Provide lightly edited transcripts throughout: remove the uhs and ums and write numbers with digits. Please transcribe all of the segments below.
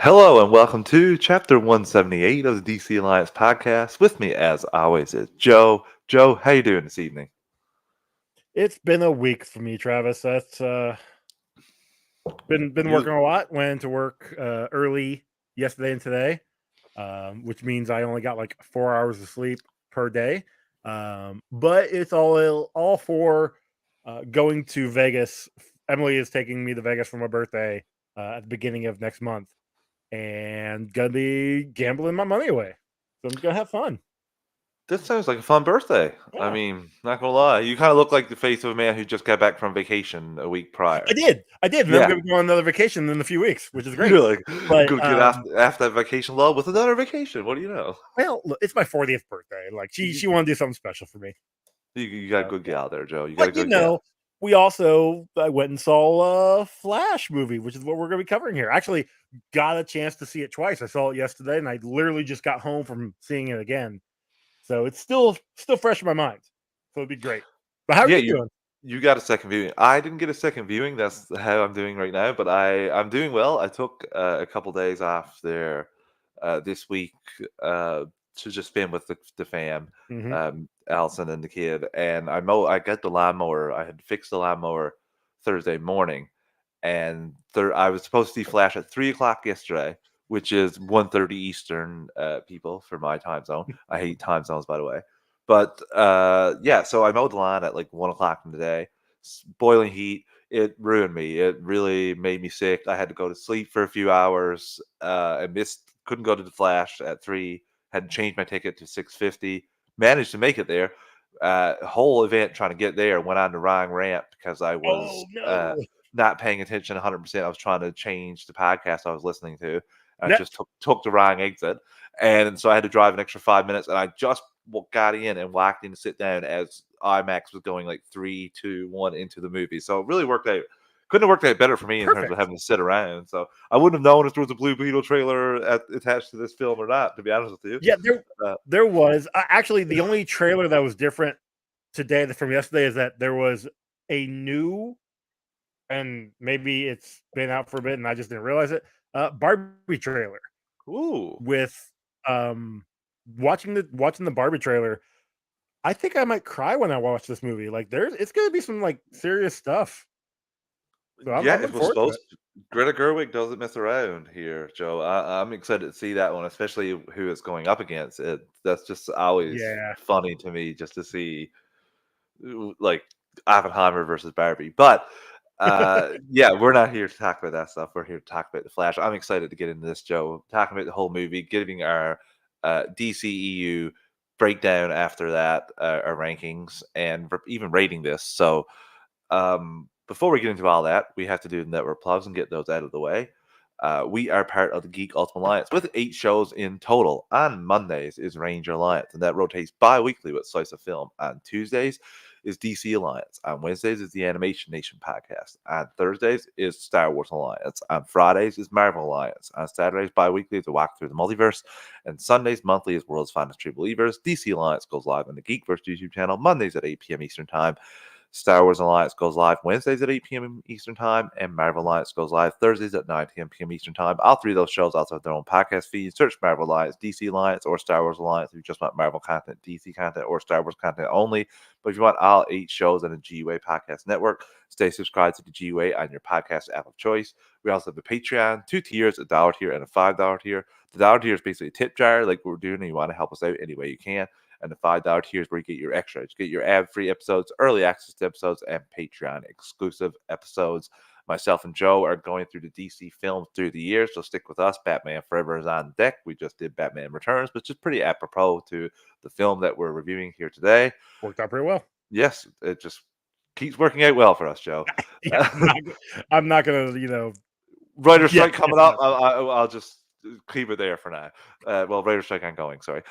Hello and welcome to Chapter 178 of the DC Alliance podcast. With me, as always, is Joe. Joe, how you doing this evening? It's been a week for me, Travis. That's been You, working a lot. Went to work early yesterday and today, which means I only got like 4 hours of sleep per day. But it's all for going to Vegas. Emily is taking me to Vegas for my birthday at the beginning of next month, and gonna be gambling my money away. So I'm gonna have fun. this sounds like a fun birthday. I Yeah. mean, not gonna lie, you kind of look like the face of a man who just got back from vacation a week prior. I did, and I'm Yeah, gonna go on another vacation in a few weeks, which is great. you're like, But go get after that vacation love with another vacation. What do you know? Well, look, it's my 40th birthday. Like she wanted to do something special for me. You got a good Yeah. gal there, Joe. You got a But good gal. we also I went and saw a Flash movie, which is what we're going to be covering here. Actually, got a chance to see it twice. I saw it yesterday, and I literally just got home from seeing it again. So it's still fresh in my mind. So it'd be great. But how are Yeah, you you doing? you got a second viewing. I didn't get a second viewing. That's how I'm doing right now, but I'm doing well. I took a couple days off there this week to just spend with the fam, Hmm. Allison and the kid. And I got the lawnmower. I had fixed the lawnmower Thursday morning, and I was supposed to see Flash at 3 o'clock yesterday, which is 1:30 Eastern, people for my time zone. I hate time zones, by the way. But yeah, so I mowed the lawn at like 1 o'clock in the day, boiling heat. It ruined me. It really made me sick. I had to go to sleep for a few hours. I missed, couldn't go to the Flash at 3. Had to change my ticket to 6:50. Managed to make it there. Whole event trying to get there went on the wrong ramp because I Oh was no! not paying attention 100%. I was trying to change the podcast I was listening to. I No. just took the wrong exit, and so I had to drive an extra 5 minutes. And I just got in and walked in to sit down as IMAX was going like 3, 2, 1 into the movie. So it really worked out. Couldn't have worked out better for me in terms of Perfect. having to sit around. So I wouldn't have known if there was a Blue Beetle trailer attached to this film or not. To be honest with you, Yeah, uh, there was actually the only trailer that was different today from yesterday is that there was a new, and maybe it's been out for a bit and I just didn't realize it. Barbie trailer ooh, with watching the Barbie trailer. I think I might cry when I watch this movie. Like it's gonna be some like serious stuff. So yeah, I'm it looking was forward to supposed it. to. Greta Gerwig doesn't mess around here, Joe. I'm excited to see that one, especially who it's going up against. That's just always Yeah. funny to me just to see like Oppenheimer versus Barbie. But yeah, we're not here to talk about that stuff. We're here to talk about the Flash. I'm excited to get into this, Joe. Talking about the whole movie, giving our DCEU breakdown after that, our rankings, and even rating this. So before we get into all that, we have to do the network plugs and get those out of the way. We are part of the Geek Ultimate Alliance with 8 shows in total. On Mondays is Ranger Alliance, and that rotates bi-weekly with Slice of Film. On Tuesdays is DC Alliance. On Wednesdays is the Animation Nation podcast. On Thursdays is Star Wars Alliance. On Fridays is Marvel Alliance. On Saturdays, bi-weekly is a walk through the multiverse. And Sundays, monthly is World's Finest True Believers. DC Alliance goes live on the Geekverse YouTube channel Mondays at 8 p.m. Eastern Time. Star Wars Alliance goes live Wednesdays at 8 p.m. Eastern Time, and Marvel Alliance goes live Thursdays at 9 p.m. Eastern Time. All three of those shows also have their own podcast feeds. Search Marvel Alliance, DC Alliance, or Star Wars Alliance if you just want Marvel content, DC content, or Star Wars content only. But if you want all 8 shows on the GUA Podcast Network, stay subscribed to the GUA on your podcast app of choice. We also have a Patreon, 2 tiers, a $1 tier and a $5 tier. The $1 tier is basically a tip jar like we're doing, and you want to help us out any way you can. And the $5 tier is where you get your extras. You get your ad-free episodes, early access to episodes, and Patreon exclusive episodes. Myself and Joe are going through the DC films through the years, so stick with us. Batman Forever is on deck. We just did Batman Returns, which is pretty apropos to the film that we're reviewing here today. Worked out pretty well. Yes, it just keeps working out well for us, Joe. Yeah, I'm not gonna, Writer yeah, strike coming yes, up. no. I'll just keep it there for now. Well, writer strike ongoing. Sorry.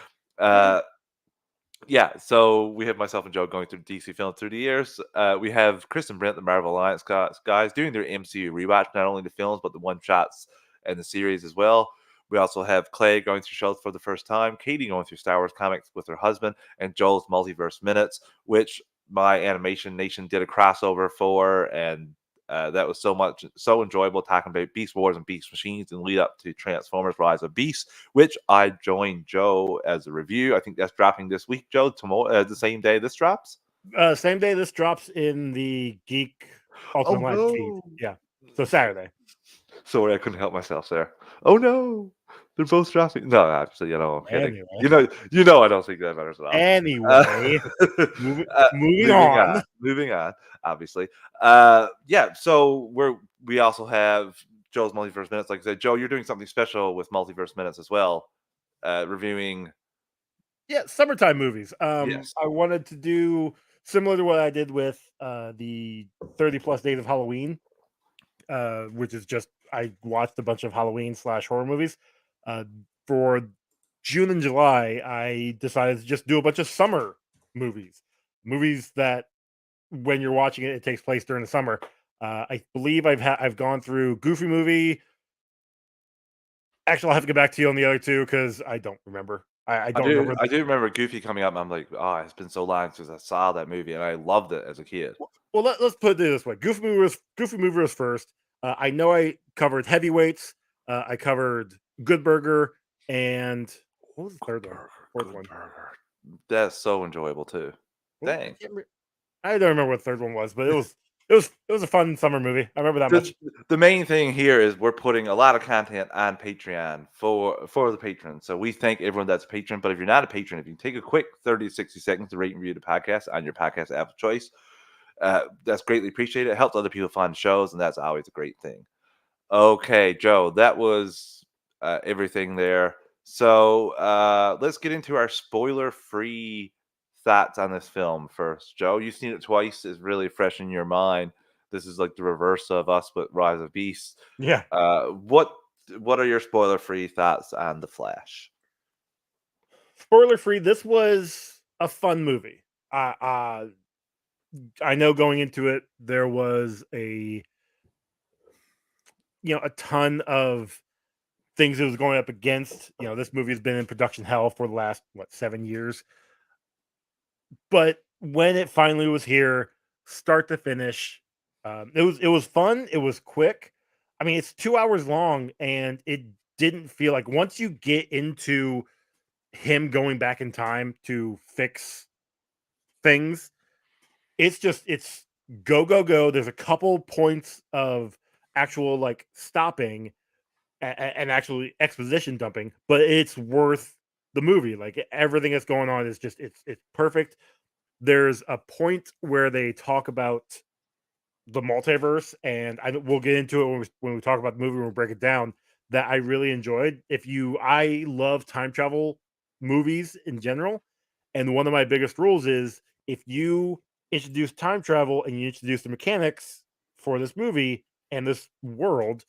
Yeah, so we have myself and Joe going through DC films through the years. We have Chris and Brent, the Marvel Alliance guys, doing their MCU rewatch, not only the films, but the one shots and the series as well. We also have Clay going through shows for the first time, Katie going through Star Wars comics with her husband, and Joel's Multiverse Minutes, which my Animation Nation did a crossover for. And That was so enjoyable talking about Beast Wars and Beast Machines and lead up to Transformers: Rise of Beasts, which I joined Joe as a review. I think that's dropping this week, Joe. Tomorrow, the same day this drops. Same day this drops in the Geek Oh Ultimate Live feed. no! Yeah, so Saturday. Sorry, I couldn't help myself there. Oh no, they're both dropping. No, actually, I'm kidding. Anyway. I don't think that matters at all. Anyway, moving Moving on. on, moving on. Obviously, yeah. So we also have Joe's Multiverse Minutes. Like I said, Joe, you're doing something special with Multiverse Minutes as well, reviewing. Yeah, summertime movies. Yes. I wanted to do similar to what I did with the 30 plus days of Halloween, which is just I watched a bunch of Halloween / horror movies. For June and July, I decided to just do a bunch of summer movies that when you're watching it, it takes place during the summer. I believe I've gone through Goofy Movie. Actually, I'll have to get back to you on the other two because I don't remember. I I don't do. remember. I do remember Goofy coming up. And I'm like, oh, it's been so long since I saw that movie, and I loved it as a kid. Well, let's put it this way: Goofy Movie was first. I know I covered Heavyweights. I covered Good Burger, and what was the third one? Fourth Good one. burger. That's so enjoyable too. Dang. I don't remember what the third one was, but it was a fun summer movie. I remember that much. The main thing here is we're putting a lot of content on Patreon for the patrons. So we thank everyone that's a patron. But if you're not a patron, if you take a quick 30 to 60 seconds to rate and review the podcast on your podcast app of choice, that's greatly appreciated. It helps other people find shows, and that's always a great thing. Okay, Joe, that was everything there. So let's get into our spoiler-free thoughts on this film first. Joe, you've seen it twice. It's really fresh in your mind. This is like the reverse of us, but Rise of Beasts. Yeah. What are your spoiler-free thoughts on The Flash? Spoiler free. This was a fun movie. I know going into it there was a ton of things it was going up against. This movie has been in production hell for the last 7 years. But when it finally was here, start to finish, it was fun. It was quick. I mean, it's 2 hours long, and it didn't feel like once you get into him going back in time to fix things, it's go go go. There's a couple points of actual stopping and actually exposition dumping, but it's worth the movie. Like everything that's going on is just it's perfect. There's a point where they talk about the multiverse, and we'll get into it when we talk about the movie when we break it down. That I really enjoyed. I love time travel movies in general, and one of my biggest rules is if you introduce time travel and you introduce the mechanics for this movie and this world,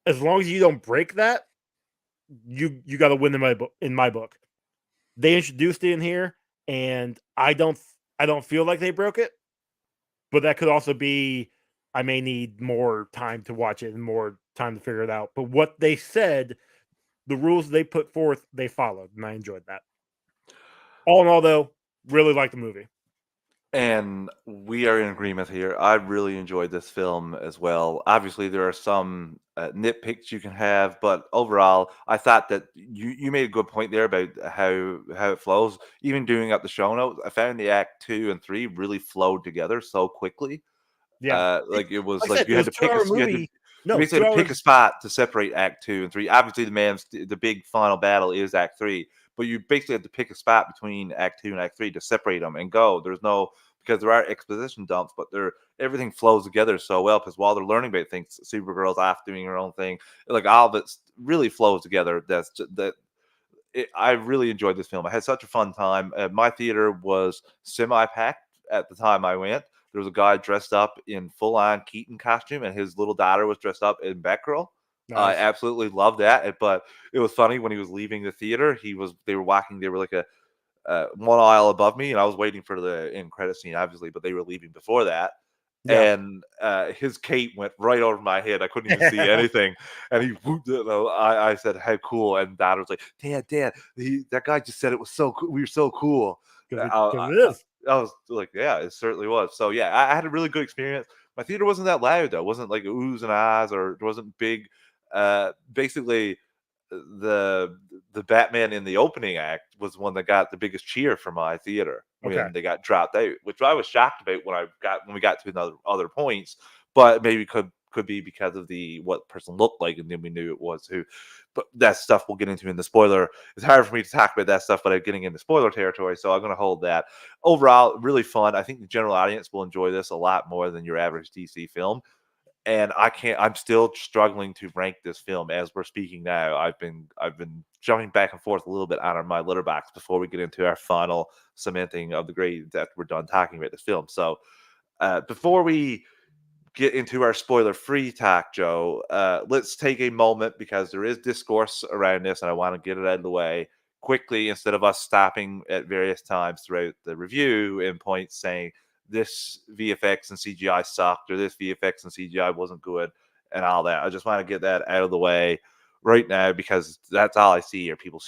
as long as you don't break that, you got to win in my book. In my book, they introduced it in here, and I don't feel like they broke it, but that could also be I may need more time to watch it and more time to figure it out. But what they said, the rules they put forth, they followed, and I enjoyed that. All in all, though, really liked the movie. And we are in agreement here. I really enjoyed this film as well. Obviously, there are some nitpicks you can have, but overall, I thought that you made a good point there about how it flows. Even doing up the show notes, I found the act 2 and 3 really flowed together so quickly. Yeah, Like it was like I like said, it was a 2 hour movie. you No, basically two had to pick a hours. spot to separate Act 2 and 3. Obviously, the big final battle is Act 3, but you basically have to pick a spot between Act 2 and Act 3 to separate them and go. There's no because there are exposition dumps, but everything flows together so well because while they're learning about things, Supergirl's off doing her own thing. Like all of it really flows together. I really enjoyed this film. I had such a fun time. My theater was semi-packed at the time I went. There was a guy dressed up in full-on Keaton costume, and his little daughter was dressed up in Batgirl. I Nice. absolutely loved that. But it was funny when he was leaving the theater. They were walking. They were like a one aisle above me, and I was waiting for the end credit scene, obviously, but they were leaving before that. Yeah. And his cape went right over my head. I couldn't even see anything. And he whooped it. And I said, "How cool!" And Dad was like, "Dad, that guy just said it was so cool. We were so cool." Because I, it is. I was like, "Yeah, it certainly was." So yeah, I had a really good experience. My theater wasn't that loud though. It wasn't like oohs and ahs, or it wasn't big. Basically, the the Batman in the opening act was one that got the biggest cheer from my theater Okay. when they got dropped out, which I was shocked about when we got to another other points, but maybe could be because of the what the person looked like, and then we knew it was who. But that stuff we'll get into in the spoiler. It's hard for me to talk about that stuff without getting into spoiler territory, so I'm going to hold that. Overall, really fun. I think the general audience will enjoy this a lot more than your average DC film. And I'm still struggling to rank this film as we're speaking now. I've been jumping back and forth a little bit on my litter box before we get into our final cementing of the grades after we're done talking about this film. So before we get into our spoiler-free talk, Joe, let's take a moment because there is discourse around this, and I want to get it out of the way quickly instead of us stopping at various times throughout the review and points saying this VFX and CGI sucked or this VFX and CGI wasn't good and all that. I just want to get that out of the way right now because that's all I see are people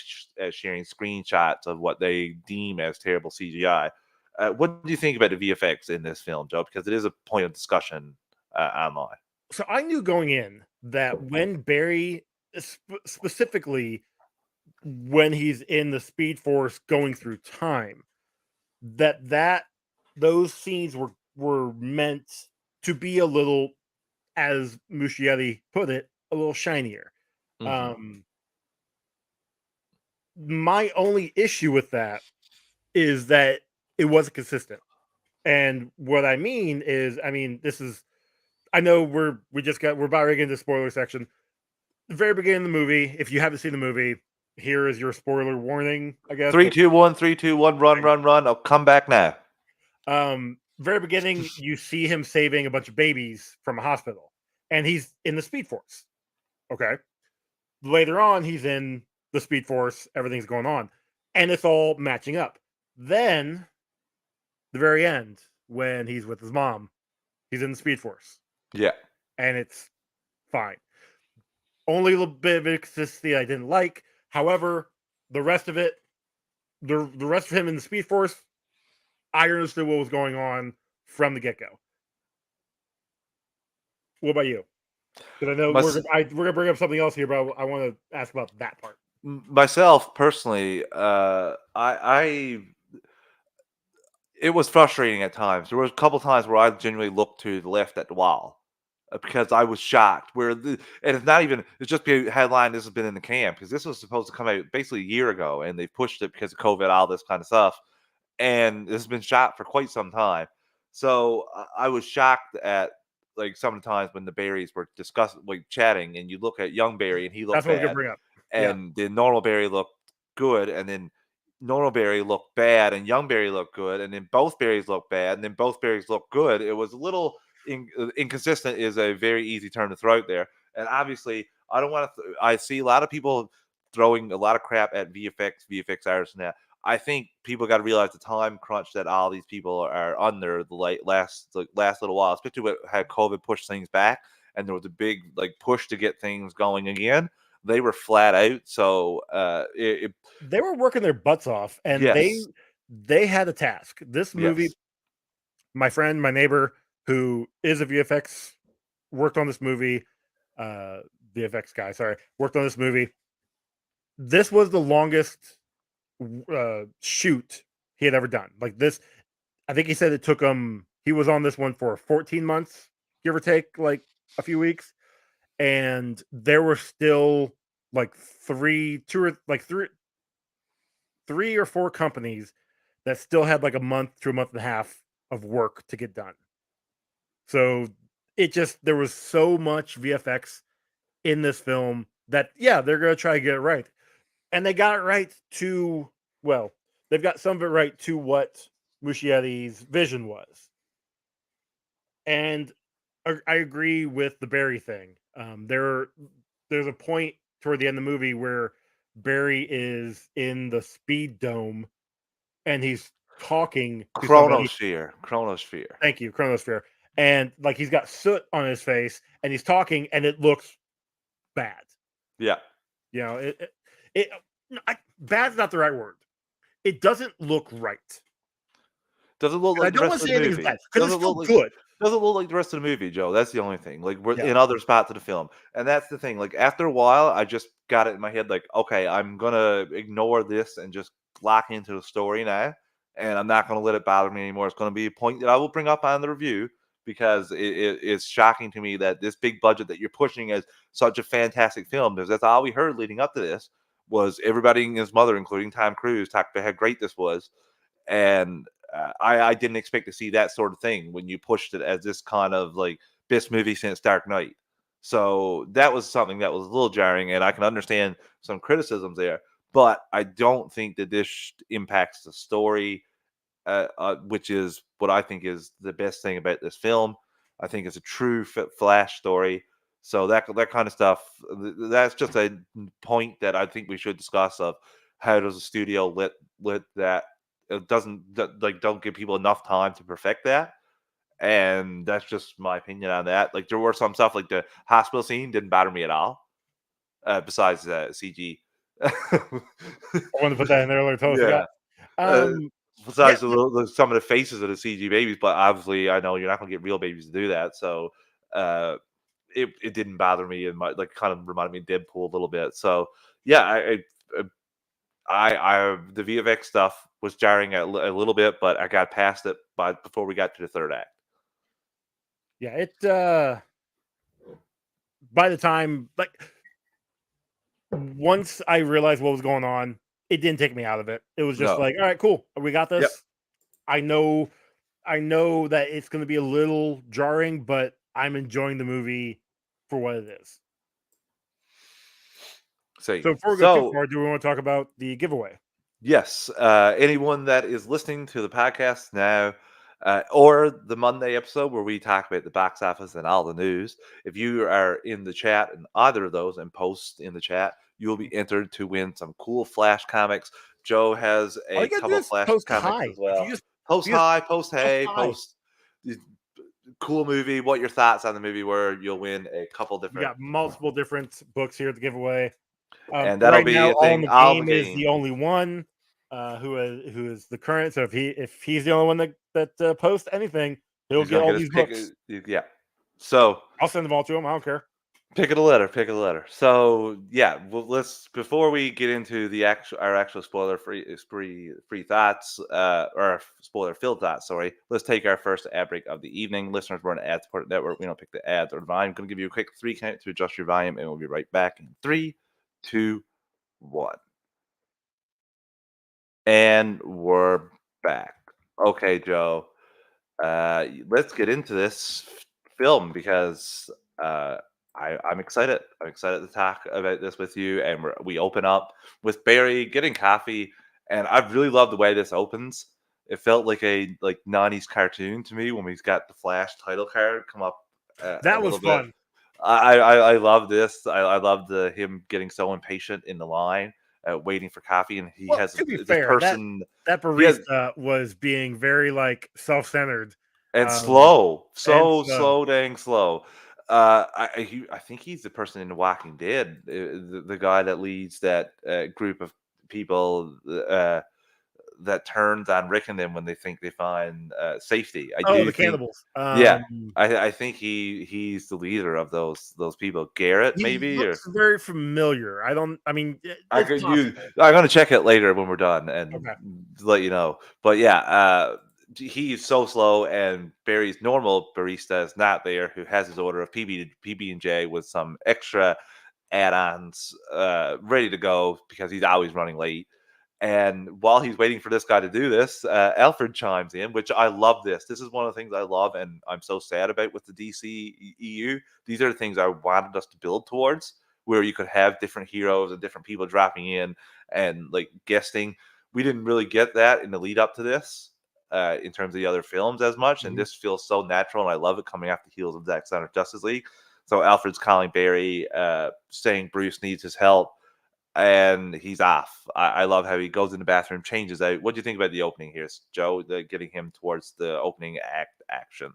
sharing screenshots of what they deem as terrible CGI. What do you think about the VFX in this film, Joe? Because it is a point of discussion online. So I knew going in that when Barry, specifically when he's in the Speed Force going through time, that those scenes were meant to be a little, as Muschietti put it, a little shinier. Mm-hmm. My only issue with that is that it wasn't consistent. And what I mean is, this is, I know we're about to get into the spoiler section. The very beginning of the movie, if you haven't seen the movie, here is your spoiler warning, I guess. 3, 2, 1, 3, 2, 1, run, run, run. I'll come back now. Very beginning, you see him saving a bunch of babies from a hospital, and he's in the Speed Force. Okay. Later on, he's in the Speed Force. Everything's going on, and it's all matching up. Then, the very end, when he's with his mom, he's in the Speed Force. Yeah. And it's fine. Only a little bit of inconsistency I didn't like. However, the rest of it, the rest of him in the Speed Force, I understood what was going on from the get-go. What about you? Because I know we're gonna bring up something else here, but I want to ask about that part. Myself personally, I it was frustrating at times. There was a couple times where I genuinely looked to the left at the wall because I was shocked. And it's not even it's just a headline. This has been in the camp because this was supposed to come out basically a year ago, and they pushed it because of COVID, all this kind of stuff. And this has been shot for quite some time. So I was shocked at like some of the times when the Barrys were discussing, like chatting, and you look at young Barry and he looked That's what we're gonna bad, bring up. Yeah. and the normal Barry looked good, and then normal Barry looked bad, and young Barry looked good, and then both Barrys looked bad, and then both Barrys looked good. It was a little inconsistent. Is a very easy term to throw out there, and obviously I don't want to. I see a lot of people throwing a lot of crap at VFX artists, and that. I think people got to realize the time crunch that all these people are under the last little while, especially with how COVID pushed things back, and there was a big push to get things going again. They were flat out, so they were working their butts off, and yes, they had a task. This movie, yes. my friend, my neighbor, who is a VFX, worked on this movie. VFX guy, sorry, worked on this movie. This was the longest shoot he had ever done. Like this, I think he said it took him. He was on this one for 14 months, give or take, like a few weeks, and there were still like three or four companies that still had like a month to a month and a half of work to get done. So there was so much VFX in this film that they're gonna try to get it right. And they got it right they've got some of it right to what Muschietti's vision was. And I agree with the Barry thing. There's a point toward the end of the movie where Barry is in the speed dome and he's talking to somebody. Chronosphere. Thank you, Chronosphere. And like he's got soot on his face and he's talking and it looks bad. Yeah. You know, bad's not the right word. It doesn't look right. Doesn't look I like the don't want rest to of say the anything's movie. bad because it's Doesn't still look like good. doesn't look like the rest of the movie, Joe. That's the only thing. Like we're Yeah. in other spots of the film, and that's the thing. Like after a while, I just got it in my head. Like, okay, I'm gonna ignore this and just lock into the story now, and I'm not gonna let it bother me anymore. It's gonna be a point that I will bring up on the review because it's shocking to me that this big budget that you're pushing as such a fantastic film, because that's all we heard leading up to this was everybody and his mother, including Tom Cruise, talked about how great this was, and I didn't expect to see that sort of thing when you pushed it as this kind of like best movie since Dark Knight. So that was something that was a little jarring, and I can understand some criticisms there, but I don't think that this impacts the story, which is what I think is the best thing about this film. I think it's a true Flash story. So that kind of stuff, that's just a point that I think we should discuss of how does the studio let that it like don't give people enough time to perfect that. And that's just my opinion on that. Like there were some stuff like the hospital scene didn't bother me at all. Besides CG. I want to put that in there earlier. Totally forgot. Yeah. Uh, Yeah, Besides some of the faces of the CG babies, but obviously I know you're not gonna get real babies to do that. So uh, it didn't bother me and my like kind of reminded me of Deadpool a little bit. So yeah, the VFX stuff was jarring a little bit, but I got past it by before we got to the third act. yeah. It by the time like once I realized what was going on, it didn't take me out of it. It was just No. like, all right, cool, we got Yep. this. I know, I know that it's going to be a little jarring, but I'm enjoying the movie for what it is. See. So before we go too So far, do we want to talk about the giveaway? yes, anyone that is listening to the podcast now, or the Monday episode where we talk about the box office and all the news, if you are in the chat in either of those and post in the chat, you will be entered to win some cool Flash comics. Joe has All a you gotta do couple of is Flash post comics hi. as If well. you just Post post hey, hi, post cool movie, what your thoughts on the movie were. You'll win a couple we different, got multiple different books here to give away. and that'll Right be now, a all in thing. the All the game is the game. only one who is the current. So if he's the only one that posts anything, he'll He's get gonna all get his these pick. books. Yeah. So I'll send them all to him. I don't care. pick of the letter. Pick of the letter. So yeah, well, let's before we get into the actual spoiler free thoughts, or spoiler filled thoughts. Sorry, let's take our first ad break of the evening. Listeners, we're an ad supported network. We don't pick the ads or the volume. I'm going to give you a quick 3 count to adjust your volume, and we'll be right back in 3, 2, 1. And we're back. Okay, Joe. Let's get into this film because uh, I'm excited. I'm excited to talk about this with you. And we open up with Barry getting coffee, and I really love the way this opens. It felt like a like '90s cartoon to me when we got the Flash title card come up a That was little bit. fun. I love this. I love the him getting so impatient in the line, waiting for coffee, and he Well, has to be this fair, person. that He has barista was being very like self-centered, and um, slow, and so slow. dang slow. I think he's the person in The Walking Dead, the guy that leads that group of people that turns on Rick and them when they think they find safety. I Oh, do the think, cannibals. yeah, I think he's the leader of those people. Garrett, He maybe, or looks very familiar. I don't. I mean, I it's could use. possible. I'm gonna check it later when we're done and Okay. let you know. But yeah, he's so slow, and Barry's normal barista is not there, who has his order of PB and J with some extra add-ons ready to go because he's always running late. And while he's waiting for this guy to do this, Alfred chimes in, which I love this. This is one of the things I love and I'm so sad about with the DC EU. These are the things I wanted us to build towards, where you could have different heroes and different people dropping in and like guesting. We didn't really get that in the lead up to this in terms of the other films as much. And Mhm. this feels so natural. And I love it coming off the heels of Zack Snyder's Justice League. So Alfred's calling Barry, saying Bruce needs his help, and he's off. I love how he goes in the bathroom, changes out. What do you think about the opening here, Joe? Getting him towards the opening act action.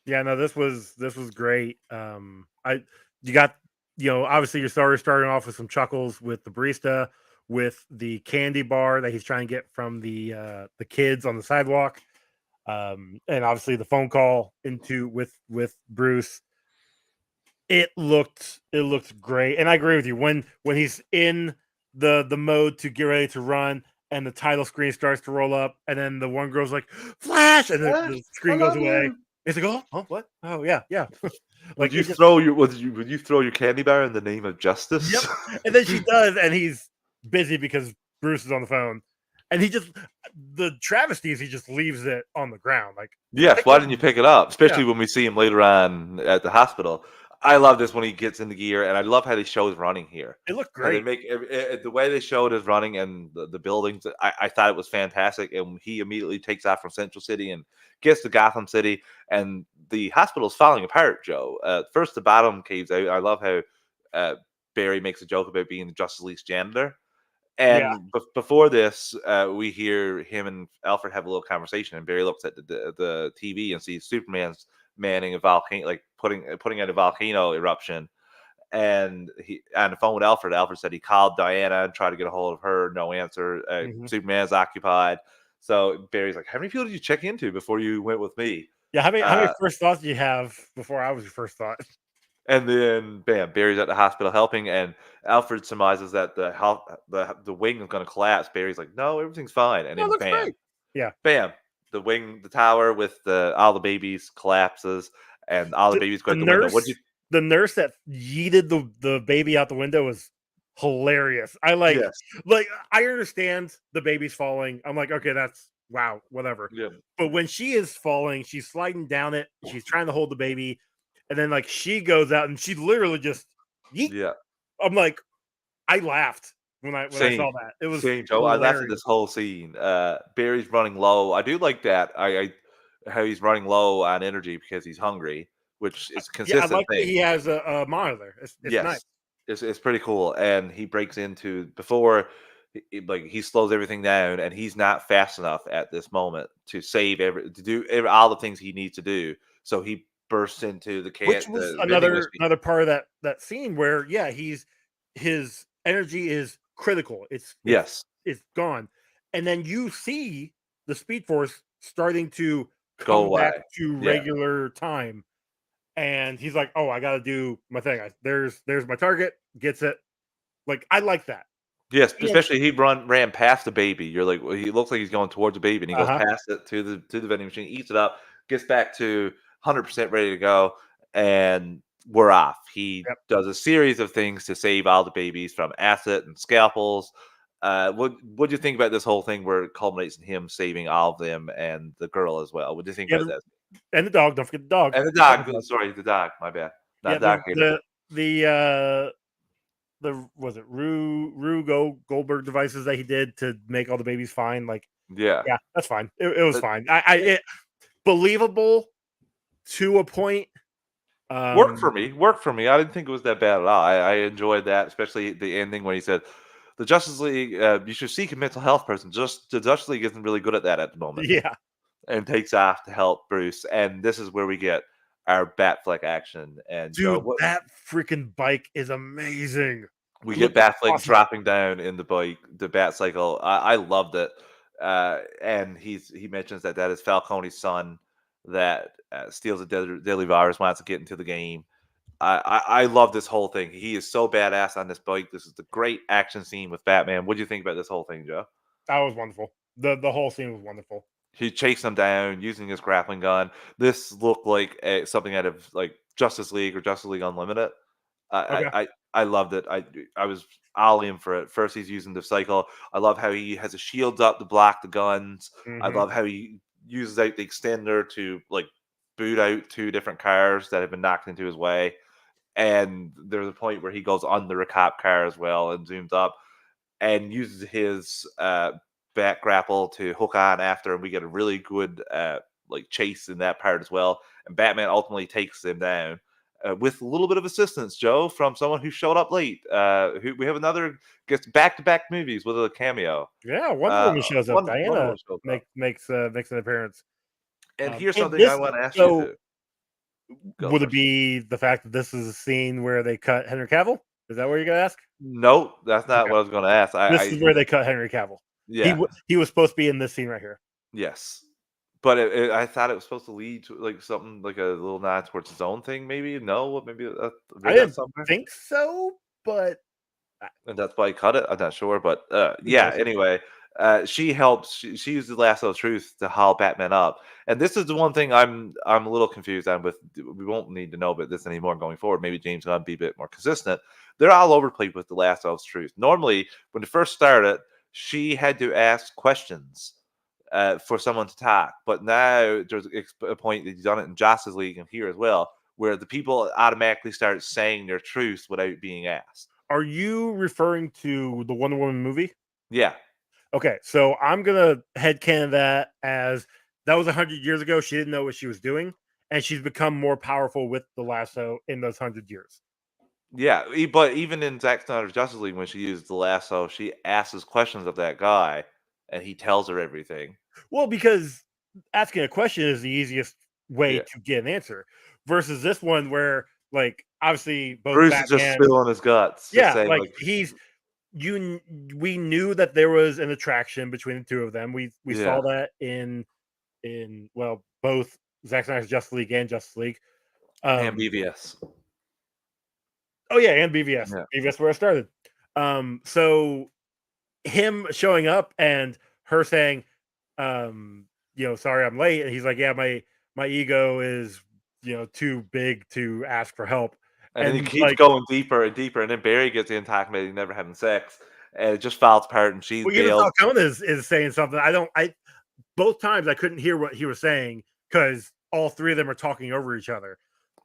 Yeah, no, this was great. I you got obviously you're starting off with some chuckles with the barista, with the candy bar that he's trying to get from the kids on the sidewalk. And obviously the phone call into with Bruce, it looked great. And I agree with you when he's in the mode to get ready to run and the title screen starts to roll up and then the one girl's like Flash and Flash, the I screen goes love away. you. It's like, oh, what? Oh yeah, yeah. Would Like you it just, throw your would you throw your candy bar in the name of yep. justice? And then she does, and he's busy because Bruce is on the phone. And he just, the travesty is he just leaves it on the ground. Like, Yes, pick why it up. didn't you pick it up? Yeah, Especially when we see him later on at the hospital. I love this when he gets into gear, and I love how they show his running here. it looked How they great. make the way they showed his running and the buildings. I thought it was fantastic, and he immediately takes off from Central City and gets to Gotham City, and the hospital's falling apart. Joe, first the bottom caves out. I love how uh, Barry makes a joke about being the Justice League's janitor. Yeah. And before this, we hear him and Alfred have a little conversation, and Barry looks at the TV and sees Superman's manning a volcano, like putting out a volcano eruption. And he on the phone with Alfred. Alfred said he called Diana and tried to get a hold of her. No answer. Hmm. Superman's occupied. So Barry's like, "How many people did you check into before you went with me?" Yeah, how many Uh, first thoughts do you have before I was your first thought? And then, bam, Barry's at the hospital helping, and Alfred surmises that the wing is going to collapse. Barry's like, "No, everything's fine." And No, it then, looks bam, great. Yeah. bam, the tower with all the babies collapses, and all the The, babies go the out the window. What nurse, you? the nurse that yeeted the baby out the window was hilarious. Yes, Like I understand the baby's falling. I'm like, okay, that's wow, whatever. yeah, But when she is falling, she's sliding down it. She's trying to hold the baby, and then like she goes out and she literally just yeet. yeah. I'm like, I laughed when I Same, saw that. It was same, Joe. I laughed at hilarious. this whole scene. Barry's running low. I do like that. I how he's running low on energy because he's hungry, which is a Yeah, I consistent like that thing. he has a monitor. It's nice. Yes, it's pretty cool, and he breaks into before, like he slows everything down, and he's not fast enough at this moment to save all the things he needs to do. So he bursts into Which was the vending another machine. another part of that scene where yeah, his energy is critical. Yes, It's gone. And then you see the Speed Force starting to go come back away. to Yeah. regular time. And he's like, "Oh, I got to do my thing. There's my target. Gets it." Like I like that. Yes, And especially he ran past the baby. You're like, well, he looks like he's going towards the baby, and he goes uh-huh. past it to the vending machine, eats it up, gets back to 100% ready to go, and we're off. He Yep. does a series of things to save all the babies from acid and scalpels. What do you think about this whole thing where it culminates in him saving all of them and the girl as well? What do you think Yeah, about that? and the dog, don't forget the dog. And the Forgot the dog. dog. Sorry, the dog. My bad. Yeah, Not dog hater. the the was it Goldberg devices that he did to make all the babies fine. Like, Yeah. yeah, that's fine. It was But fine. Believable to a point. worked for Um, me, worked for me. I didn't think it was that bad at all. I enjoyed that, especially the ending when he said, "The Justice League, you should seek a mental health person." Just the Justice League isn't really good at that at the moment, yeah, and takes off to help Bruce. And this is where we get our Batfleck action. And Joe, dude, what that freaking bike is amazing. we It get looks Batfleck awesome. dropping down in the Bat Cycle. I loved it. And he mentions that is Falcone's son that steals a deadly virus, wants to get into the game. I love this whole thing. He is so badass on this bike. This is the great action scene with Batman. What do you think about this whole thing, Joe? That was wonderful. The whole scene was wonderful. He chased him down using his grappling gun. This looked like something out of like Justice League or Justice League Unlimited. I Okay. I I, I loved it. I was all in for it. First, he's using the cycle. I love how he has his shields up to block the guns. I Hmm. love how he uses out the extender to like boot out two different cars that have been knocked into his way. And there's a point where he goes under a cop car as well and zooms up and uses his back grapple to hook on after, and we get a really good like chase in that part as well. And Batman ultimately takes him down with a little bit of assistance, Joe, from someone who showed up late. Who we have another gets back to back movies with a cameo. Yeah, Wonder Woman shows up. Wonder Diana Woman shows up, makes an appearance. and here's And something I this, want to ask you so to go would it first. be the fact that this is a scene where they cut Henry Cavill? Is that what you're gonna ask? No, that's not Okay. what I was going to ask. This is where they cut Henry Cavill. Yeah, He was supposed to be in this scene right here. yes. but I thought it was supposed to lead to like something like a little nod towards his own thing. Maybe no, maybe I I read that didn't somewhere. think so, but And that's why he cut it? I'm not sure, but, who yeah, knows? anyway, she used the lasso of truth to haul Batman up, and this is the one thing I'm a little confused on with we won't need to know about this anymore going forward, maybe James Gunn be a bit more consistent. They're all over the place with the lasso of truth. Normally, when it first started, she had to ask questions, for someone to talk, but now there's a point that he's done it in Justice League and here as well, where the people automatically start saying their truths without being asked. Are you referring to the Wonder Woman movie? Yeah. Okay, so I'm gonna headcanon that as that was 100 years ago. She didn't know what she was doing, and she's become more powerful with the lasso in those 100 years. Yeah, but even in Zack Snyder's Justice League, when she used the lasso, she asks questions of that guy, and he tells her everything. Well, because asking a question is the easiest way Yeah, to get an answer, versus this one where, like, obviously both Bruce is just Batman, spilling his guts, just yeah, saying like like, we knew that there was an attraction between the two of them. We yeah, saw that in well both Zack Snyder's Justice League and Justice League. and Um, BVS. oh yeah, and BVS. Yeah, BVS where I started. So him showing up and her saying, sorry I'm late, and he's like, yeah, my ego is too big to ask for help, and then he and keeps like, going deeper and deeper, and then Barry gets in talking about never having sex, and it just falls apart, and she's well, even bailed. Falcone is saying something. I both times I couldn't hear what he was saying because all three of them are talking over each other,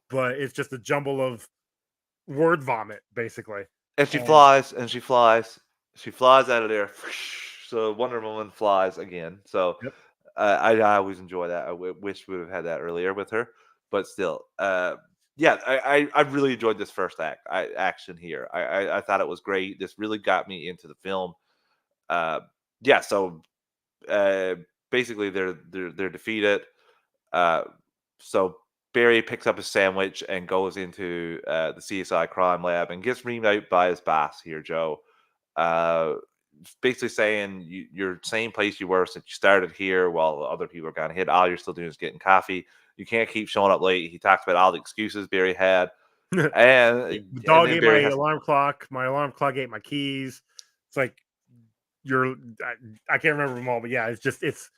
but it's just a jumble of word vomit basically. And she And flies, and she flies out of there. So Wonder Woman flies again. So yep. I always enjoy that. Wish we would have had that earlier with her, but still, yeah, I really enjoyed this first action here. I thought it was great. This really got me into the film. Uh, yeah, so uh, basically they're defeated. Uh, so Barry picks up his sandwich and goes into the CSI crime lab and gets reamed out by his boss here, Joe. Uh, basically saying you're same place you were since you started here while other people are gone hit. All you're still doing is getting coffee. You can't keep showing up late. He talks about all the excuses Barry had, The and dog then ate Barry my has alarm clock. My alarm clock ate my keys. It's like you're. I can't remember them all, but yeah, it's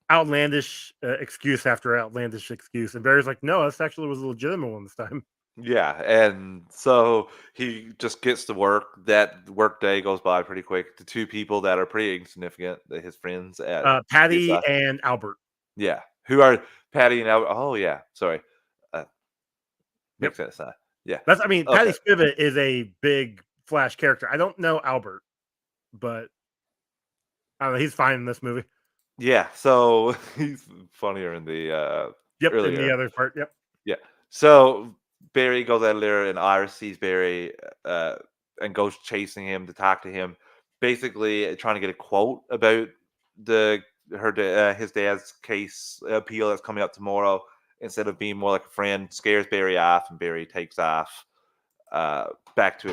outlandish excuse after outlandish excuse, and Barry's like, no, this actually was a legitimate one this time. yeah, and so he just gets to work. That work day goes by pretty quick. The two people that are pretty insignificant, his friends at Patty CSI, and Albert. yeah, who are Patty and Albert. Oh yeah, sorry, uh, Yep, makes sense. Yeah, that's. I mean, Patty okay. Spivot is a big Flash character. I don't know Albert, but I don't know. He's fine in this movie. Yeah, so he's funnier in the Yep, in the earlier. other part. Yep. Yeah. So Barry goes out there and Iris sees Barry uh and goes chasing him to talk to him, basically trying to get a quote about the his dad's case appeal that's coming up tomorrow instead of being more like a friend, scares Barry off and Barry takes off back to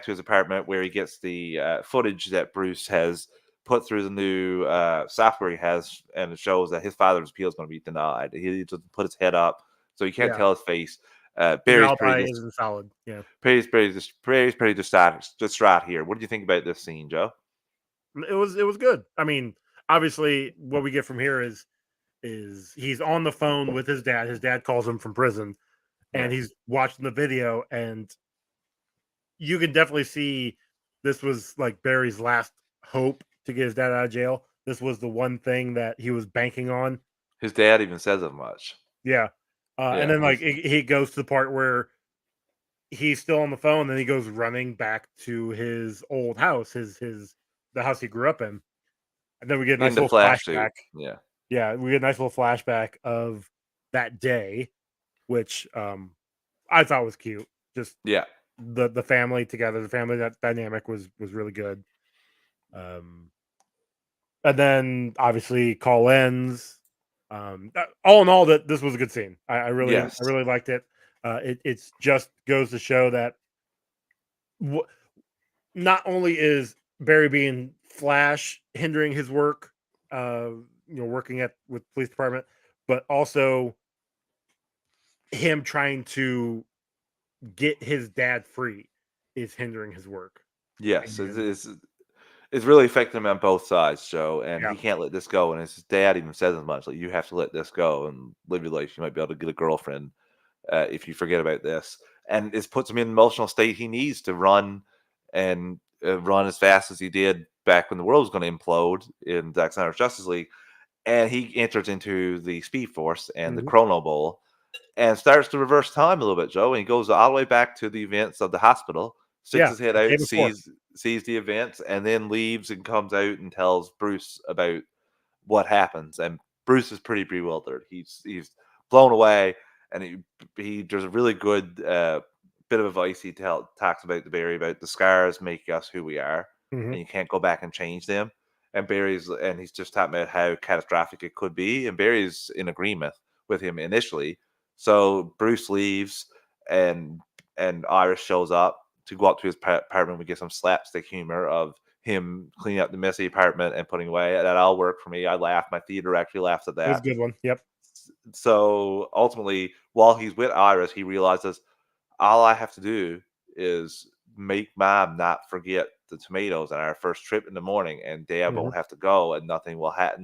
his apartment where he gets the footage that Bruce has put through the new software he has, and it shows that his father's appeal is going to be denied. He just put his head up, so you can't Yeah, tell his face. his Barry's alibi isn't solid. Yeah, Barry's pretty distraught here. What do you think about this scene, Joe? it was good. I mean, obviously, what we get from here is he's on the phone with his dad. His dad calls him from prison, Yeah, and he's watching the video, and you can definitely see this was like Barry's last hope to get his dad out of jail. This was the one thing that he was banking on. his dad even says as much. Yeah, and Yeah, then like he goes to the part where he's still on the phone, then he goes running back to his old house, his the house he grew up in, and then we get a in nice the little flash suit. flashback. Yeah, Yeah, we get a nice little flashback of that day, which I thought was cute. Just yeah. the family together, the family that dynamic was really good. Um, and then obviously call ends. All in all, that this was a good scene. I Yes. really liked it. It's just goes to show that w- not only is Barry being Flash hindering his work, working at with police department, but also him trying to get his dad free is hindering his work. Yes, And it's really affecting him on both sides, Joe, and yeah, he can't let this go. And his dad even says as much, like, you have to let this go and live your life. You might be able to get a girlfriend if you forget about this. And it puts him in an emotional state he needs to run and run as fast as he did back when the world was going to implode in Zack Snyder's Justice League. And he enters into the Speed Force and the mhm. Chrono Bowl and starts to reverse time a little bit, Joe. And he goes all the way back to the events of the hospital, sticks Yeah, his head the day out, before. sees the events, and then leaves and comes out and tells Bruce about what happens. And Bruce is pretty bewildered. He's blown away, and he there's a really good bit of advice he talks about to Barry about the scars make us who we are, Mhm. and you can't go back and change them. And he's just talking about how catastrophic it could be, and Barry's in agreement with him initially. So Bruce leaves, and Iris shows up to go up to his apartment. We get some slapstick humor of him cleaning up the messy apartment and putting away. That all worked for me. I laughed. My theater actually laughed at It was that. a good one. Yep. So ultimately, while he's with Iris, he realizes all I have to do is make mom not forget the tomatoes on our first trip in the morning, and dad Mhm. won't have to go, and nothing will have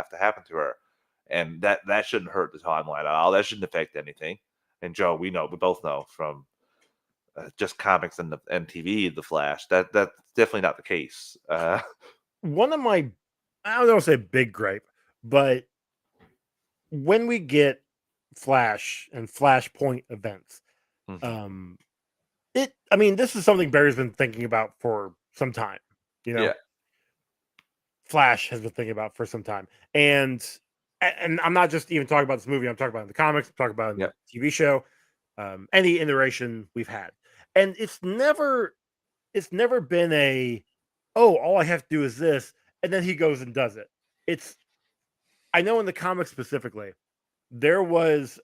to happen to her. And that shouldn't hurt the timeline at all. That shouldn't affect anything. And Joe, we both know from just comics and TV, the Flash, that's definitely not the case. One of my, I don't want to say big gripe, but when we get Flash and Flashpoint events, Mhm. um, I mean, this is something Barry's been thinking about for some time. You know, Yeah, Flash has been thinking about for some time, and I'm not just even talking about this movie. I'm talking about in the comics. I'm talking about in yeah, the TV show. Any iteration we've had, and it's never been a, oh, all I have to do is this, and then he goes and does it. It's I know in the comics specifically, there was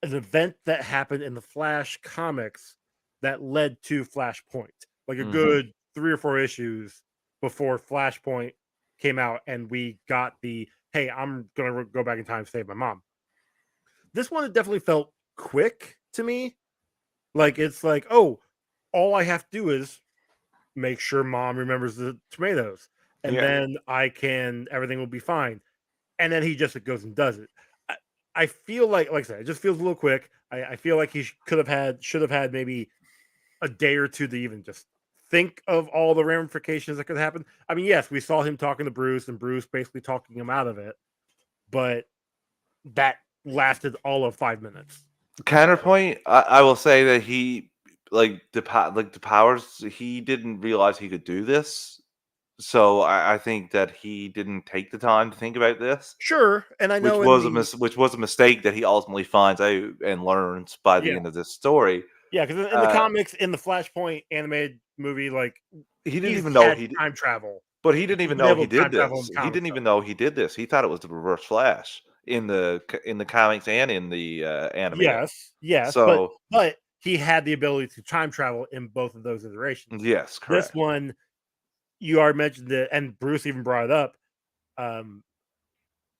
an event that happened in the Flash comics that led to Flashpoint, like a mhm, good 3 or 4 issues before Flashpoint came out, and we got the, hey, I'm gonna go back in time to save my mom. This one, it definitely felt quick to me. Like it's like, oh, all I have to do is make sure mom remembers the tomatoes, and yeah. then everything will be fine. And then he just goes and does it. I, I feel like I said, it just feels a little quick. I feel like he should have had maybe a day or two to even just think of all the ramifications that could happen. I mean, yes, we saw him talking to Bruce and Bruce basically talking him out of it, but that lasted all of 5 minutes. Counterpoint, I will say that he like the powers, he didn't realize he could do this. So I think that he didn't take the time to think about this, Sure, and I know in the which was a mistake that he ultimately finds out and learns by the yeah end of this story. yeah because in the Uh, comics in the Flashpoint animated movie, like he didn't he's even know had time travel. but he didn't He's even been know able he to did time travel in this. the He comics didn't though. even know he did this. He thought it was the Reverse Flash in the comics and in the animated. Yes, yes, So but he had the ability to time travel in both of those iterations. yes, This correct. one, you already mentioned it, and Bruce even brought it up um,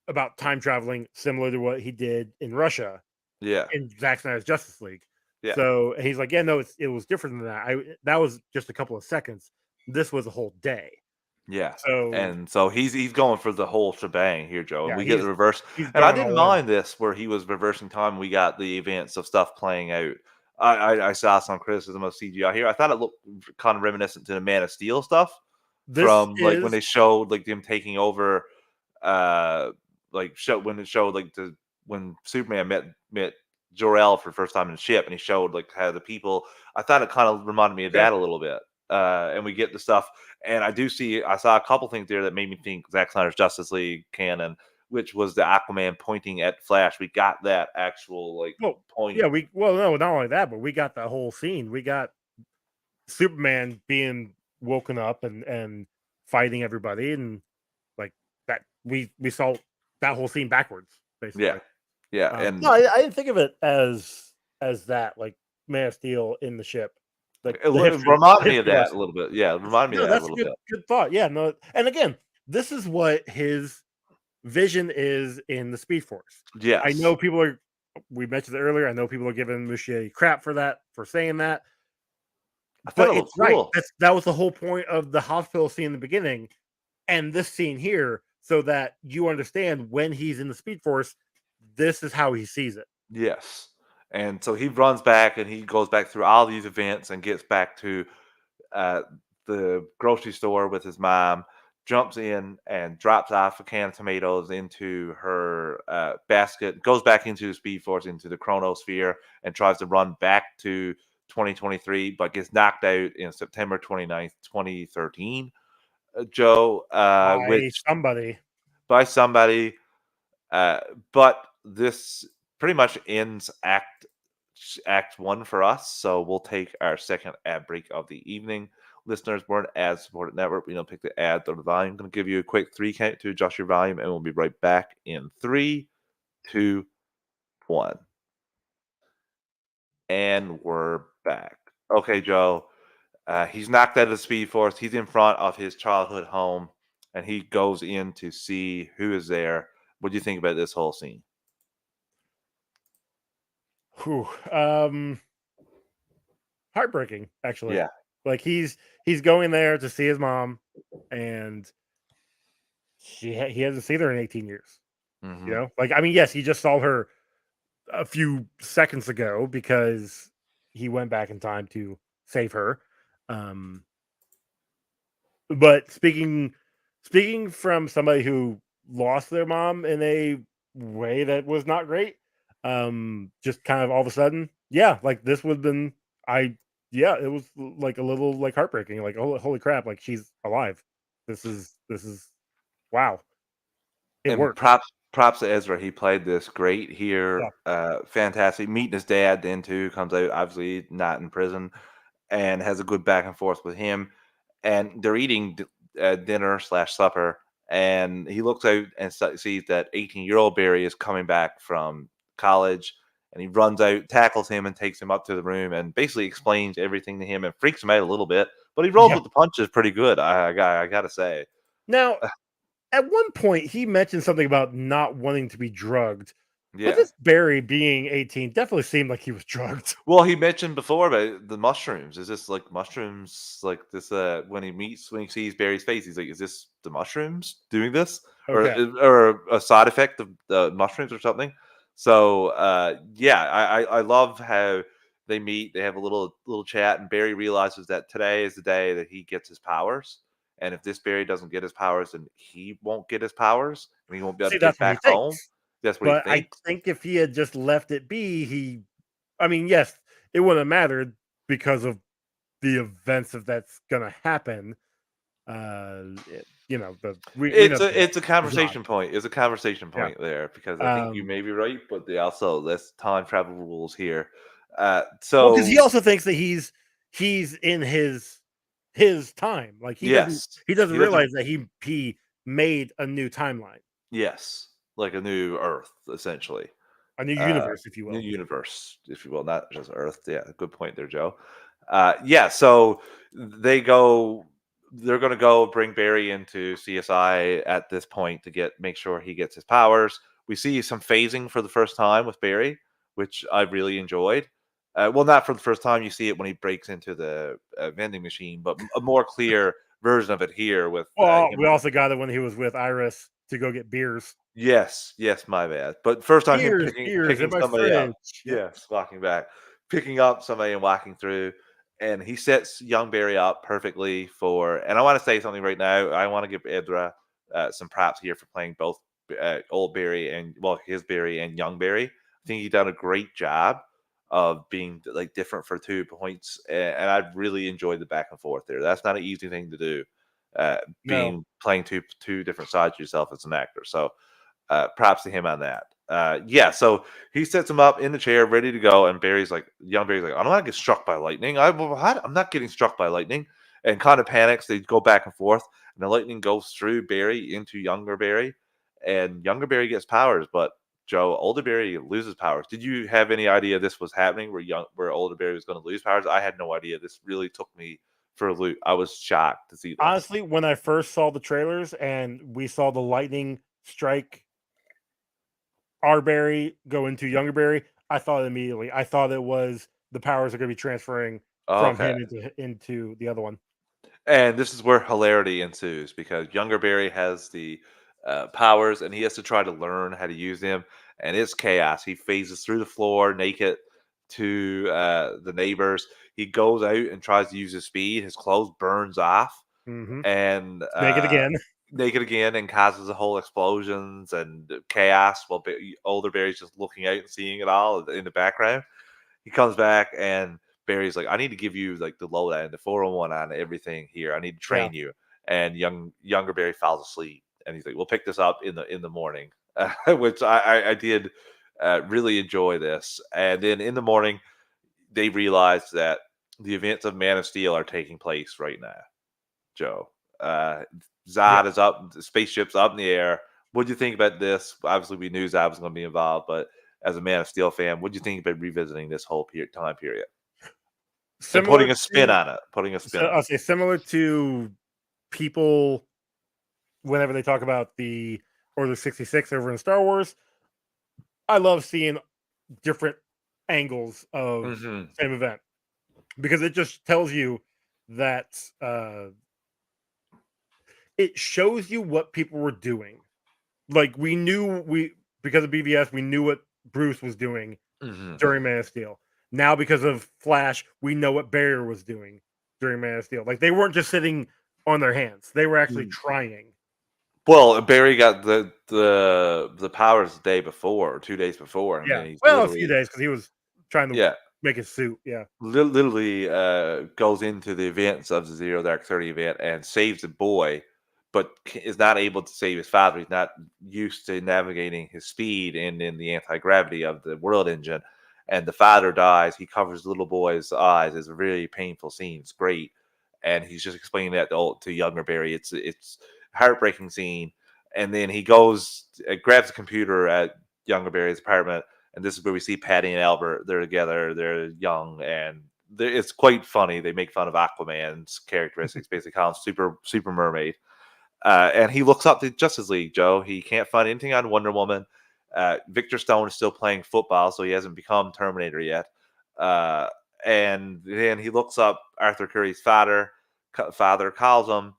about time traveling, similar to what he did in Russia Yeah, in Zack Snyder's Justice League. yeah. So he's like, yeah, no, it was different than that. That was just a couple of seconds. This was a whole day. Yeah, So and so he's going for the whole shebang here, Joe, and yeah, we get the reverse. he's And I going didn't all in. mind this where he was reversing time. We got the events of stuff playing out. I saw some criticism of CGI here. I thought it looked kind of reminiscent to the Man of Steel stuff This from like when is they showed like them taking over, uh, like show when it showed like the when Superman met Jor-El for the first time in the ship, and he showed like how the people. I thought it kind of reminded me of okay. that a little bit. And we get the stuff and I saw a couple things there that made me think Zack Snyder's Justice League canon, which was the Aquaman pointing at Flash. We got that actual like Well, point. yeah, no, not only that, but we got the whole scene. We got Superman being woken up and fighting everybody, and like that, we saw that whole scene backwards, Yeah, basically. yeah, No, and I didn't think of it as that, like Man of Steel in the ship, like the it reminded me of history that a lesson. little bit. Yeah, it reminded me of No, that a that's a little bit. good thought. Yeah, no, and again, this is what his Vision is in the Speed Force. I Yes. know people are. We mentioned it earlier. I know people are giving Muschietti crap for saying that, I thought but it it's looked right. cool. That was the whole point of the hospital scene in the beginning, and this scene here, so that you understand when he's in the Speed Force, this is how he sees it. Yes. And so he runs back and he goes back through all these events and gets back to uh, the grocery store with his mom, jumps in and drops off a can of tomatoes into her basket, goes back into the Speed Force, into the chronosphere, and tries to run back to 2023, but gets knocked out in September 29th, 2013. Joe, By which somebody. by somebody, uh, but this pretty much ends Act One for us. So we'll take our second ad break of the evening. Listeners, we're an ad-supported network. We don't pick the ad or the volume. I'm going to give you a quick 3 count to adjust your volume, and we'll be right back in 3, 2, 1. And we're back. Okay, Joe. He's knocked out of the Speed Force. He's in front of his childhood home, and he goes in to see who is there. What do you think about this whole scene? Whew, heartbreaking, actually. Yeah. Like he's going there to see his mom, and he hasn't seen her in 18 years. You Hmm. know, like I mean, yes, he just saw her a few seconds ago because he went back in time to save her. Um, but speaking from somebody who lost their mom in a way that was not great, just kind of all of a sudden, yeah, like this would have been I yeah, it was like a little like heartbreaking, like holy crap, like she's alive. This is wow, it And works. props to Ezra. He played this great here. Yeah, Fantastic. Meeting his dad then too. Comes out obviously not in prison and has a good back and forth with him. And they're eating dinner slash supper. And he looks out and sees that 18-year-old Barry is coming back from college. And he runs out, tackles him, and takes him up to the room and basically explains everything to him and freaks him out a little bit. But he rolls yeah. with the punches pretty good. I got to say. Now, at one point, he mentioned something about not wanting to be drugged, but Yeah. this Barry being 18 definitely seemed like he was drugged. Well, he mentioned before about the mushrooms. Is this like mushrooms? Like this? When he sees Barry's face, he's like, "Is this the mushrooms doing this, Okay. or a side effect of the mushrooms or something?" So, yeah, I love how they meet. They have a little chat, and Barry realizes that today is the day that he gets his powers. And if this Barry doesn't get his powers, then he won't get his powers, and he won't be able See, to get that's what he back home. thinks. That's what he But I thinks. think if he had just left it be, I mean, yes, it wouldn't have mattered because of the events of that's going to happen. You know, we know It's a the God. conversation point. It's a conversation Yeah. point there because I think you Um, may be right, but they also there's time travel rules here. well, because he So also thinks that he's in his time. Like yes, he doesn't he doesn't. realize that he made a new timeline, Yes, like a new Earth, essentially. a new Uh, universe, if you New will. universe, if you will, not just Earth. Yeah, good point there, Joe. Yeah, so they go. They're going to go bring Barry into CSI at this point to make sure he gets his powers. We see some phasing for the first time with Barry, which I really enjoyed. Well, not for the first time. You see it when he breaks into the vending machine, but a more clear version of it here with Well, him. we also got it when he was with Iris to go get beers. Yes, yes, my bad. But first time him Beers in picking my somebody up. fridge. Yep. Yes, walking back, picking up somebody and walking through, and he sets young Barry up perfectly for. And I want to say something right now. I want to give Edra some props here for playing both old Barry and his Barry and young Barry. I think he done a great job of being like different for 2 points, and I really enjoyed the back and forth there. That's not an easy thing to do, No. playing two different sides of yourself as an actor. So props to him on that. Yeah, so he sets him up in the chair, ready to go, and young Barry's like, I don't want to get struck by lightning. I'm not getting struck by lightning, and kind of panics. They go back and forth, and the lightning goes through Barry into younger Barry, and younger Barry gets powers, but Joe, older Barry loses powers. Did you have any idea this was happening? Where older Barry was going to lose powers? I had no idea. This really took me for a loop. I was shocked to see this. Honestly, when I first saw the trailers and we saw the lightning strike our Barry, go into younger Barry, I thought immediately. I thought it was the powers are going to be transferring from Okay. him into the other one. And this is where hilarity ensues because younger Barry has the powers and he has to try to learn how to use them. And it's chaos. He phases through the floor naked to the neighbors. He goes out and tries to use his speed. His clothes burns off Mm-hmm. and Naked again. naked again and causes a whole explosions and chaos while older Barry's just looking out and seeing it all in the background. He comes back and Barry's like, I need to give you like the lowdown, the 401 on everything here. I need to Yeah. train you. And younger Barry falls asleep. And he's like, we'll pick this up in the morning. Which I did really enjoy this. And then in the morning, they realize that the events of Man of Steel are taking place right now. Joe. Uh, Yep. Zod is up, the spaceship's up in the air. What do you think about this? Obviously, we knew Zod was going to be involved, but as a Man of Steel fan, what do you think about revisiting this whole time period and Similar putting a spin to, on it? Putting a spin so on I'll it. say similar to people whenever they talk about the Order 66 over in Star Wars. I love seeing different angles of Hmm. same event because it just tells you that it shows you what people were doing. Like we because of BVS, we knew what Bruce was doing Hmm. during Man of Steel. Now because of Flash, we know what Barrier was doing during Man of Steel. Like they weren't just sitting on their hands; they were actually trying. Well, Barry got the powers the day before, or 2 days before. I Yeah, mean, he's well, a few literally days because he was trying to yeah, make his suit. Yeah, literally goes into the events of the Zero Dark 30 event and saves the boy, but is not able to save his father. He's not used to navigating his speed and in the anti gravity of the world engine. And the father dies. He covers the little boy's eyes. It's a really painful scene. It's great, and he's just explaining that to younger Barry. It's a heartbreaking scene. And then he goes, grabs the computer at younger Barry's apartment, and this is where we see Patty and Albert. They're together. They're young, and it's quite funny. They make fun of Aquaman's characteristics, basically calling him super mermaid. And he looks up to Justice League. Joe. He can't find anything on Wonder Woman. Victor Stone is still playing football, so he hasn't become Terminator yet. Uh, and then he looks up Arthur Curry's father. Father calls him,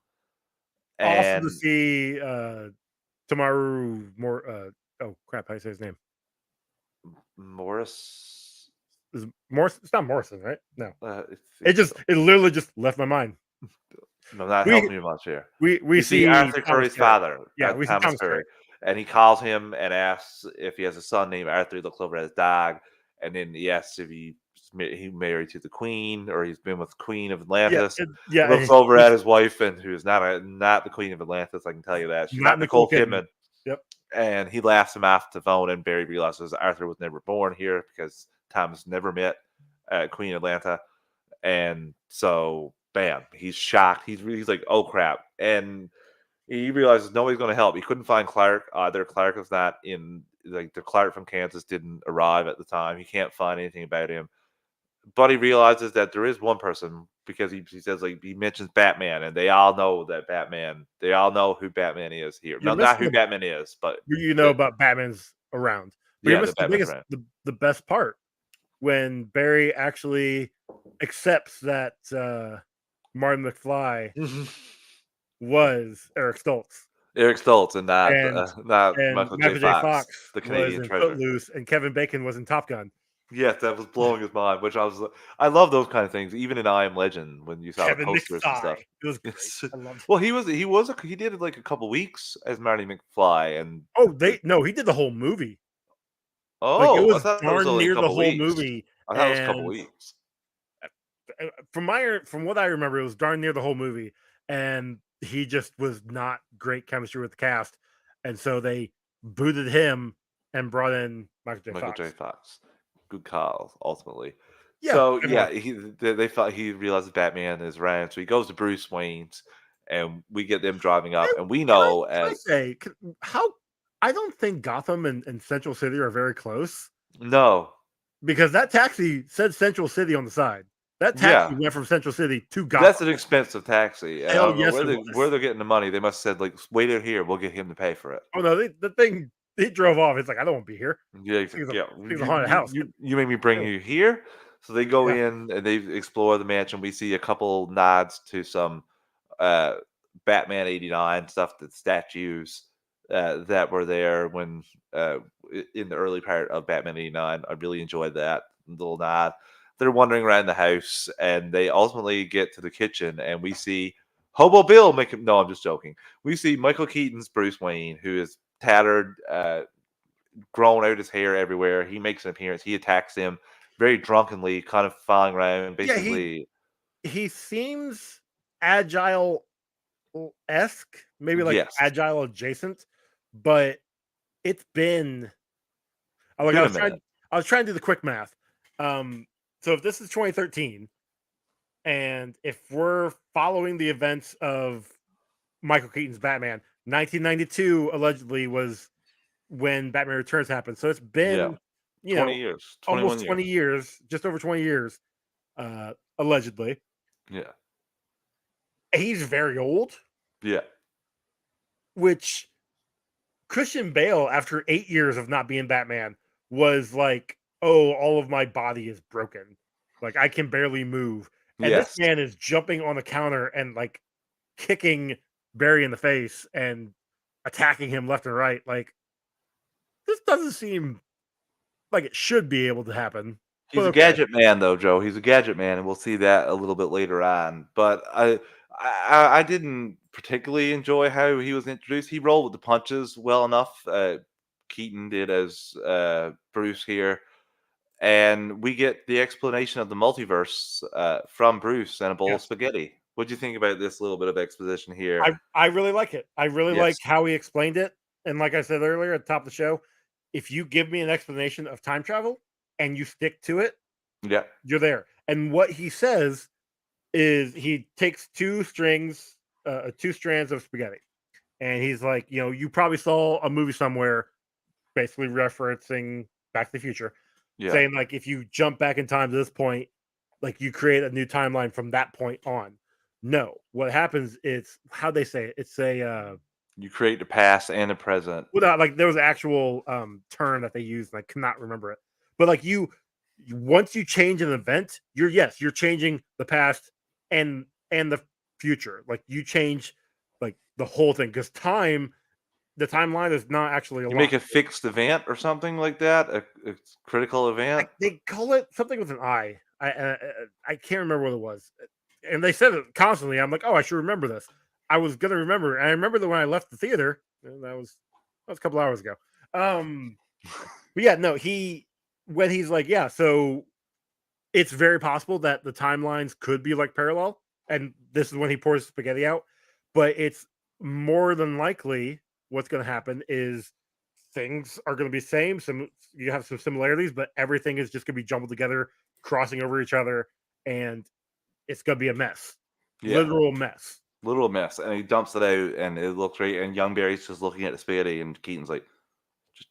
awesome to and see Tamaru more. Oh crap! How do you say his name? Morris. Is it Morris? It's not Morrison, right? No. It's It literally just left my mind. no, not We helping you much here. we We see see Arthur Thomas Curry's Curry. father, Yeah, we see Thomas Thomas Curry, Curry. and he calls him and asks if he has a son named Arthur. He looks over at his dog, and then he asks if he married to the Queen or he's been with Queen of Yeah, Atlantis. He yeah. looks over at his wife, and who is not the Queen of Atlantis. I can tell you that she's Not not Nicole Nicole Kidman. Kidman. Yep. And he laughs him off the phone, and Barry realizes Arthur was never born here because Thomas never met Queen Atlanta. And so, bam, he's shocked. He's like, oh crap. And he realizes nobody's going to help. He couldn't find Clark. Clark was not in, like, the Clark from Kansas didn't arrive at the time. He can't find anything about him. But he realizes that there is one person because he says, like, he mentions Batman, and they all know they all know who Batman is here. You're No, not missing who Batman is, but the about Batman's around, but you're yeah, the missing the Batman's biggest around. the best part when Barry actually accepts that Martin McFly was Eric Stoltz Eric Stoltz and and not Michael J. Michael J. Fox, Fox the was Canadian in treasure. Footloose and Kevin Bacon was in Top Gun. Yes, that was blowing his mind. I love those kind of things. Even in I Am Legend, when you saw the Kevin posters and stuff. McFly. It was great. Yes. I loved it. Well, he did like a couple weeks as Marty McFly, and Oh, he did the whole movie. Like it oh, I was thought it was darn only a near the couple whole weeks. movie, I thought it was a couple and weeks. from what I remember, it was darn near the whole movie, and he just was not great chemistry with the cast, and so they booted him and brought in Michael J. Michael J. Fox. Fox, good call, ultimately. Yeah, So yeah, definitely. they thought he realizes Batman is around, so he goes to Bruce Wayne's, and we get them driving up, And and we can I know can I as say how I don't think Gotham and Central City are very close no. because that taxi said Central City on the side. That taxi Yeah. went from Central City to Gotham. That's an expensive taxi, and I Hell don't know yes, it where was. they're getting the money. They must have said, like, "Wait it here, we'll get him to pay for it." Oh no, the thing he drove off. It's like I don't want to be here. Yeah, he's like, It's a, "Yeah, it's a haunted house. you made me bring you here?" So they go Yeah, in and they explore the mansion. We see a couple nods to some, uh, Batman '89 stuff, the statues, that were there when, in the early part of Batman '89. I really enjoyed that little nod. They're wandering around the house, and they ultimately get to the kitchen, and we see Hobo Bill making no, I'm just joking. We see Michael Keaton's Bruce Wayne, who is tattered, grown out his hair everywhere. He makes an appearance. He attacks him very drunkenly, kind of falling around, yeah. basically. He seems agile esque, maybe like Yes, agile adjacent, but it's been like been a minute. I was trying to do the quick math. Um, so if this is 2013, and if we're following the events of Michael Keaton's Batman, 1992 allegedly was when Batman Returns happened. So it's Yeah, been, you 20 know, years, almost 21 20 years. years, just over 20 years, allegedly. Yeah, He's very old, yeah, which Christian Bale, after 8 years of not being Batman, was like, "Oh, all of my body is broken. Like I can barely move." And this yes. man is jumping on the counter and like kicking Barry in the face and attacking him left and right. Like this doesn't seem like it should be able to happen. He's But a okay. gadget man, though, Joe. He's a gadget man, and we'll see that a little bit later on. But I didn't particularly enjoy how he was introduced. He rolled with the punches well enough. Keaton did as Bruce here, and we get the explanation of the multiverse from Bruce and a bowl of Yes. spaghetti. What do you think about this little bit of exposition here? I really like it. I really like Yes. how he explained it. And like I said earlier at the top of the show, if you give me an explanation of time travel and you stick to it, Yeah. you're there. And what he says is he takes two strands of spaghetti, and he's like, you probably saw a movie somewhere, basically referencing Back to the Future, Yeah. saying like if you jump back in time to this point, like you create a new timeline from that point on. No, what happens is how they say it. It's a You create the past and the present. without like there was an actual term that they used, and I cannot remember it. But like once you change an event, you're changing the past and the future. Like you change like the whole thing because the timeline is not actually You make aligned. a fixed event or something like that, a critical event. They call it something with an I. I can't remember what it was, and they said it constantly. I'm like, oh, I should remember this. I was gonna remember, and I remember that when I left the theater. And that was a couple hours ago. Um, but yeah, no, when he's like, yeah, so it's very possible that the timelines could be like parallel, and this is when he pours spaghetti out. But it's more than likely what's going to happen is things are going to be same. Some you have some similarities, but everything is just going to be jumbled together, crossing over each other, and it's going to be a mess, Yeah, literal mess. little mess, and he dumps it out, and it looks great. And young Barry's just looking at the spaghetti, and Keaton's like,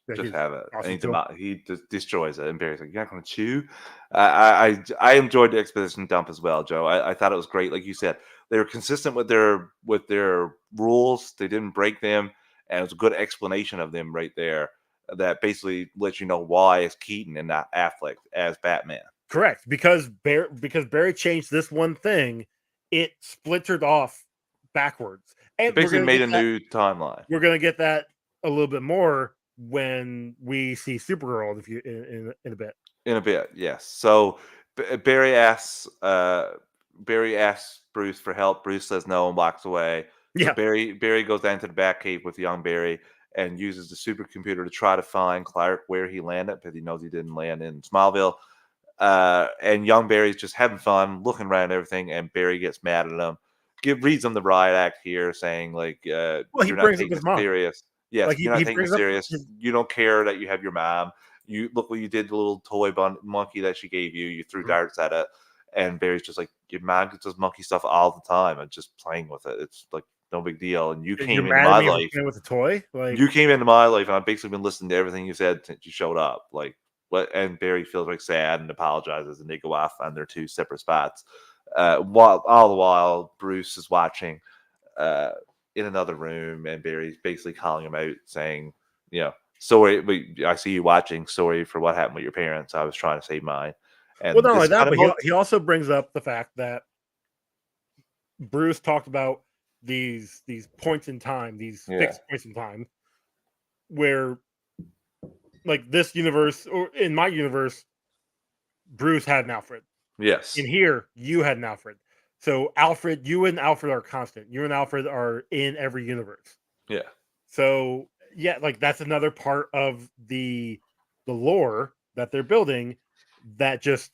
Like just it's have it," and awesome too. he just destroys it. And Barry's like, "You're not going to chew." I enjoyed the exposition dump as well, Joe. I thought it was great. Like you said, they were consistent with their rules. They didn't break them, and it was a good explanation of them right there. That basically lets you know why it's Keaton and not Affleck as Batman. Correct, because Barry changed this one thing, it splintered off backwards, It and basically made a new timeline. we're gonna get that a little bit more when we see Supergirl in a bit. In a bit, yes. So Barry asks Bruce for help. Bruce says no and walks away. So Yeah, Barry goes down to the Batcave with young Barry and uses the supercomputer to try to find Clark where he landed because he knows he didn't land in Smallville. And young Barry's just having fun, looking around everything, and Barry gets mad at him. Reads him the riot act here, saying like, well, he "You're not brings up taking his this mom. serious. Yes, Like you're not he taking brings this up serious. his You don't care that you have your mom. You look what you did to the little toy monkey that she gave you. You threw Mhm. darts at it." And Barry's just like, "Your mom does monkey stuff all the time and just playing with it. It's like no big deal. And you You're came into mad at my me for life. playing with a toy, like You came into my life, and I've basically been listening to everything you said since you showed up. Like." and Barry feels like sad and apologizes, and they go off on their two separate spots. While all the while, Bruce is watching uh, in another room, and Barry's basically calling him out, saying, sorry, I see you watching. Sorry for what happened with your parents. I was trying to save mine. Well, And not only this that, kind of but he also brings up the fact that Bruce talked about these points in time, these yeah, fixed points in time, where like this universe or in my universe, Bruce had an Alfred. In yes, here, you had an Alfred. So Alfred, you and Alfred are constant. You and Alfred are in every universe. yeah. So yeah, like that's another part of the lore that they're building that just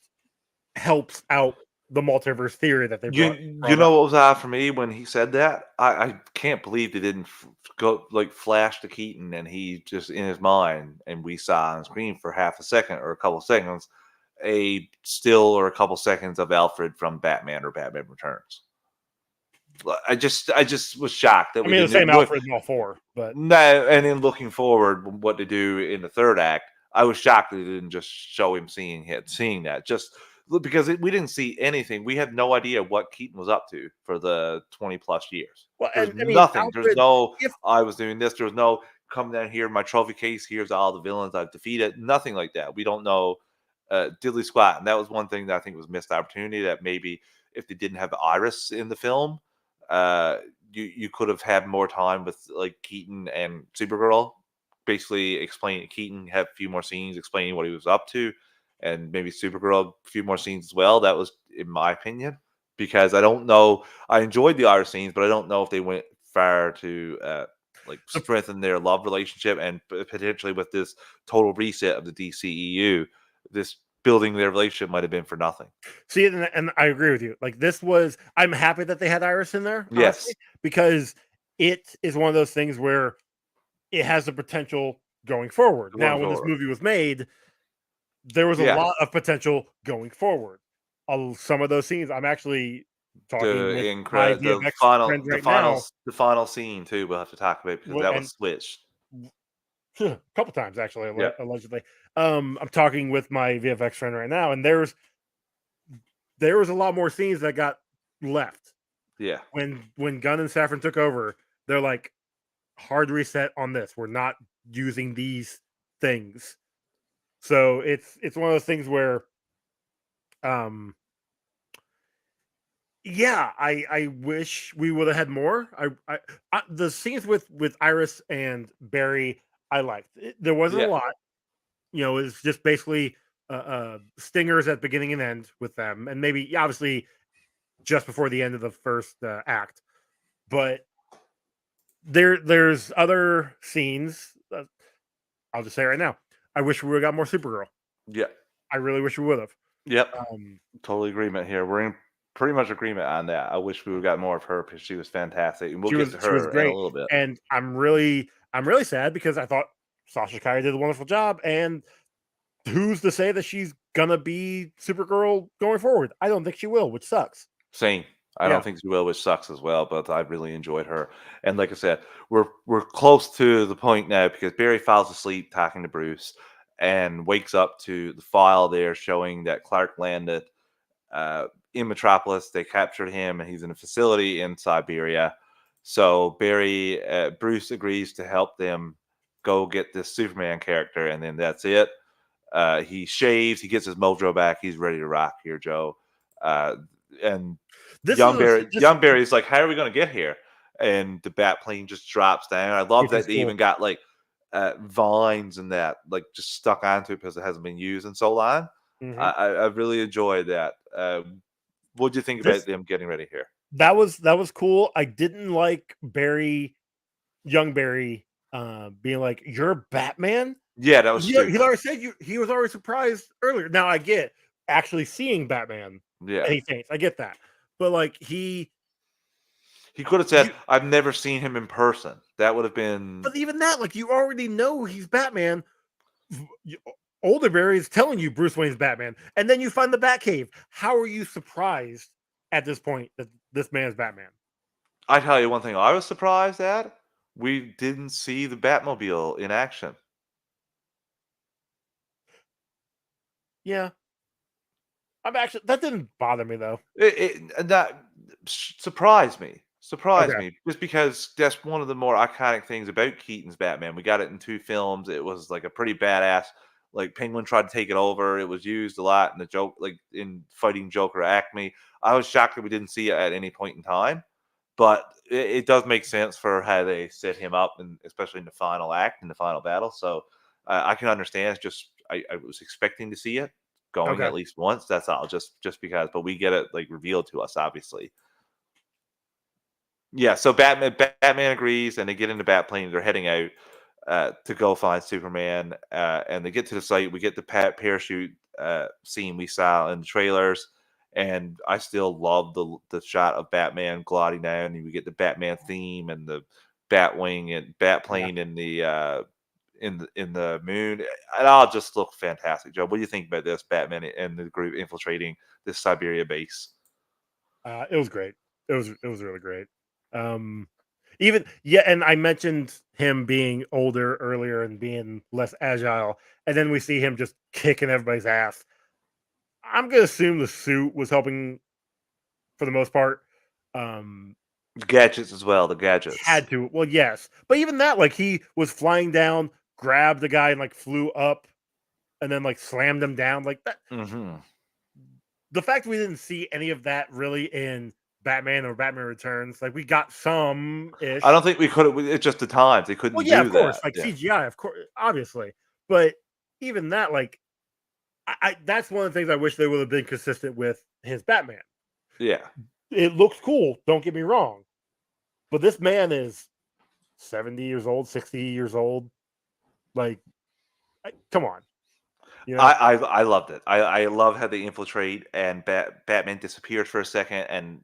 helps out the multiverse theory that they You brought know up. what was odd for me when he said that? I can't believe they didn't go like flash to Keaton and he just in his mind and we saw on screen for half a second or a couple seconds a still or a couple seconds of Alfred from Batman or Batman Returns. I just was shocked that I we mean, the didn't. same Alfred in all four, but No, and in looking forward, what they do in the third act, I was shocked that they didn't just show him seeing that. Just because we didn't see anything, we had no idea what Keaton was up to for the 20+ years. well, There's and I mean, nothing. There's Alfred, no if I was doing this. There was no come down here, my trophy case. Here's all the villains I've defeated. Nothing like that. We don't know diddly squat, and that was one thing that I think was missed opportunity. That maybe if they didn't have Iris in the film, uh, you could have had more time with like Keaton and Supergirl, basically explaining Keaton have a few more scenes explaining what he was up to, and maybe Supergirl a few more scenes as well. That was in my opinion because I don't know. I enjoyed the Iris scenes, but I don't know if they went far to like the strengthen their love relationship and potentially with this total reset of the DCEU, this building their relationship might have been for nothing. see, and I agree with you. Like this was, I'm happy that they had Iris in there, honestly, Yes, because it is one of those things where it has the potential going forward. Now, going when this forward. movie was made, there was a Yeah, lot of potential going forward. Some of those scenes, I'm actually talking with my the VFX final friends right now, the final scene too, we'll have to talk about because that and was switched. a couple times actually, Yeah, allegedly. I'm talking with my VFX friend right now, and there was a lot more scenes that got left yeah, when Gunn and Safran took over. They're like, hard reset on this. We're not using these things. So it's one of those things where um yeah, I wish we would have had more. I the scenes with Iris and Barry I liked. There wasn't a yeah, lot. It's just basically stingers at beginning and end with them, and maybe obviously just before the end of the first act. But there's other scenes. I'll just say right now, I wish we would have got more Supergirl. yeah, I really wish we would have. yep. Um, Totally agreement here. We're in pretty much agreement on that. I wish we would got more of her because she was fantastic, and we'll get to she was her in a great, little bit. and I'm really sad because I thought Sasha Kaya did a wonderful job, and who's to say that she's gonna be Supergirl going forward? I don't think she will, which sucks. Same. I don't Yeah, think she will, which sucks as well. But I really enjoyed her, and like I said, we're close to the point now because Barry falls asleep talking to Bruce, and wakes up to the file there showing that Clark landed in Metropolis. They captured him, and he's in a facility in Siberia. So Bruce agrees to help them go get this Superman character, and then that's it. He shaves, he gets his mojo back, he's ready to rock here, Joe. And this is this Young Barry's like, "How are we going to get here?" And the bat plane just drops down. I love which that is they cool. even got like vines and that like just stuck onto it because it hasn't been used in so long. Hmm. I really enjoyed that. What do you think about This them getting ready here? that was cool. I didn't like young Barry, being like, "You're Batman." Yeah, that was He'd stupid. already said he was already surprised earlier. Now I get actually seeing Batman Yeah, and he faints. I get that, but like he could have said, you, "I've never seen him in person." That would have been but even that, like you already know he's Batman. You- Older Barry is telling you Bruce Wayne's Batman, and then you find the Batcave. How are you surprised at this point that this man's Batman? I tell you one thing I was surprised at, we didn't see the Batmobile in action. Yeah. I'm actually that didn't bother me though. That surprised me. Surprised Okay. me just because that's one of the more iconic things about Keaton's Batman. We got it in 2 films. It was like a pretty badass. Like Penguin tried to take it over. It was used a lot in the joke, like in fighting Joker Acme. I was shocked that we didn't see it at any point in time, but it does make sense for how they set him up, and especially in the final act, in the final battle. So I can understand. It's just I was expecting to see it going Okay. at least once. That's all. Just because, but we get it like revealed to us, obviously. Yeah. So Batman agrees, and they get into Batplane. They're heading out to go find Superman, and they get to the site. We get the parachute scene we saw in the trailers, and I still love the shot of Batman gliding down, and we get the Batman theme and the Batwing and Yeah. Batplane in the in the moon. It all just looked fantastic, Joe. What do you think about this Batman and the group infiltrating this Siberia base? It was great. It was really great. Um, even yeah, and I mentioned him being older earlier and being less agile, and then we see him just kicking everybody's ass. I'm gonna assume the suit was helping for the most part. Um, The gadgets as well. The gadgets. had to. Well, yes, but even that, like he was flying down, grabbed the guy, and like flew up, and then like slammed him down. Like that. Hmm. The fact we didn't see any of that really in Batman or Batman Returns, like we got some I ish. don't think we could have. It's just the times they Well, couldn't yeah, of do course, that. like Yeah. CGI, of course, obviously, but even that, like, that's one of the things I wish they would have been consistent with his Batman. Yeah. It looks cool, don't get me wrong, but this man is 70 years old, 60 years old. Like, come on, you know? I loved it. I love how they infiltrate and Batman disappears for a second, and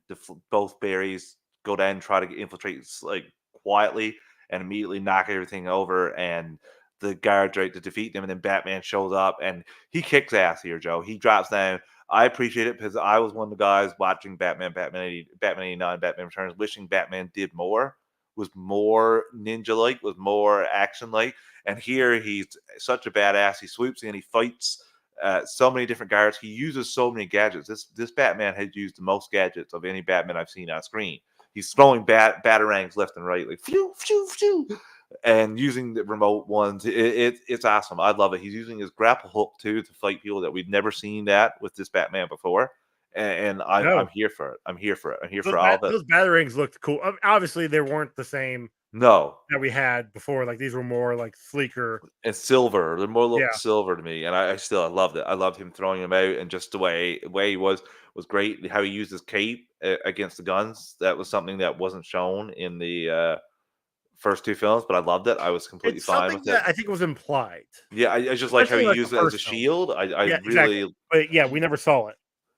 both Barrys go down and try to infiltrate like quietly and immediately knock everything over, and the guards right to defeat them, and then Batman shows up and he kicks ass here, Joe. He drops down. I appreciate it because I was one of the guys watching Batman 89, Batman Returns, wishing Batman did more, was more ninja like, was more action like. And here he's such a badass. He swoops in, he fights so many different guards. He uses so many gadgets. This Batman has used the most gadgets of any Batman I've seen on screen. He's throwing batarangs left and right, like phew, phew, phew, and using the remote ones. It's awesome. I love it. He's using his grapple hook too to fight people that we've never seen that with this Batman before. And I'm No, here for it. I'm here for it. I'm here for all of it. those batarangs looked cool. Obviously, they weren't the same No, that we had before. Like these were more like sleeker. and silver. They're more look Yeah, silver to me, and I loved it. I loved him throwing him out, and just the way he was great. How he used his cape against the guns. That was something that wasn't shown in the first 2 films, but I loved it. I was completely it's fine something with it. that I think was implied, Yeah, I just like how especially he like the used it as a first film. shield. I Yeah, exactly. really But yeah, we never saw it.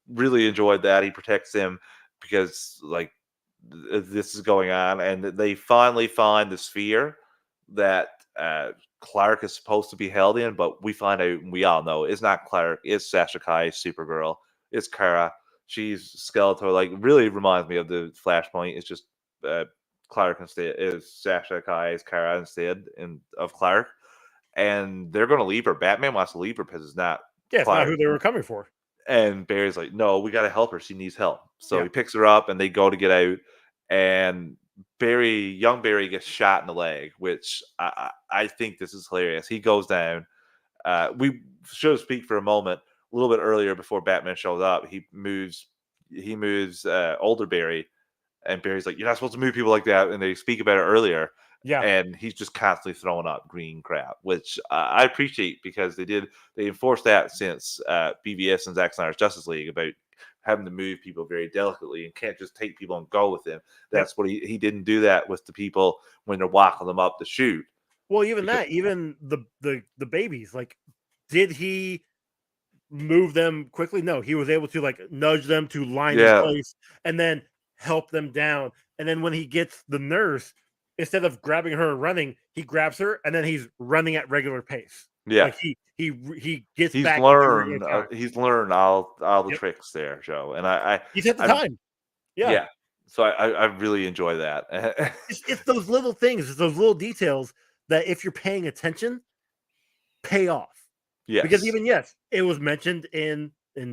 really enjoyed that. He protects them because like this is going on, and they finally find the sphere that Clark is supposed to be held in, but we find out, and we all know it's not Clark, it's Sasha Kai, Supergirl, it's Kara. She's Skeletor, like really reminds me of the Flashpoint. It's just Clark instead is Sasha Kai is Kara instead of Clark, and they're going to leave her. Batman wants to leave her because it's not Yeah, it's not Clark. who they were coming for. And Barry's like, "No, we gotta help her. She needs help." So Yeah. he picks her up, and they go to get out. And young Barry, gets shot in the leg, which I think this is hilarious. He goes down. We should speak for a moment. A little bit earlier, before Batman shows up, he moves older Barry, and Barry's like, "You're not supposed to move people like that." And they speak about it earlier, Yeah. and he's just constantly throwing up green crap, which I appreciate because they enforced that since BVS and Zack Snyder's Justice League about having to move people very delicately and can't just take people and go with them. Yep. That's what he didn't do that with the people when they're walking them up to shoot. Well, even Because that, even the babies, like, did he move them quickly? No, he was able to like nudge them to line in yeah, place and then help them down. And then when he gets the nurse, instead of grabbing her and running, he grabs her and then he's running at regular pace. yeah, Like he gets back into regular time. he's learned all the Yep. tricks there, Joe, and I He's at the I'm time. Yeah. yeah. So I really enjoy that. It's those little things, it's those little details that if you're paying attention, pay off. Because Yes. even yes, it was mentioned in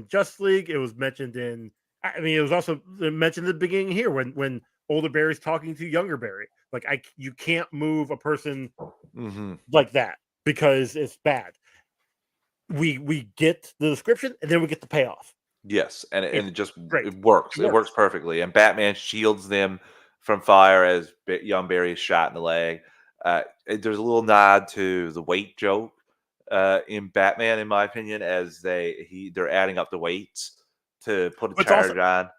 Justice League. It was mentioned in. I mean, it was also mentioned at the beginning here when older Barry's talking to younger Barry. Like you can't move a person Hmm. like that because it's bad. We get the description and then we get the payoff. Yes, and It's it just great. it works. It It works works. perfectly. And Batman shields them from fire as young Barry is shot in the leg. There's a little nod to the weight joke in Batman, in my opinion, as they're adding up the weights to put a But it's also charge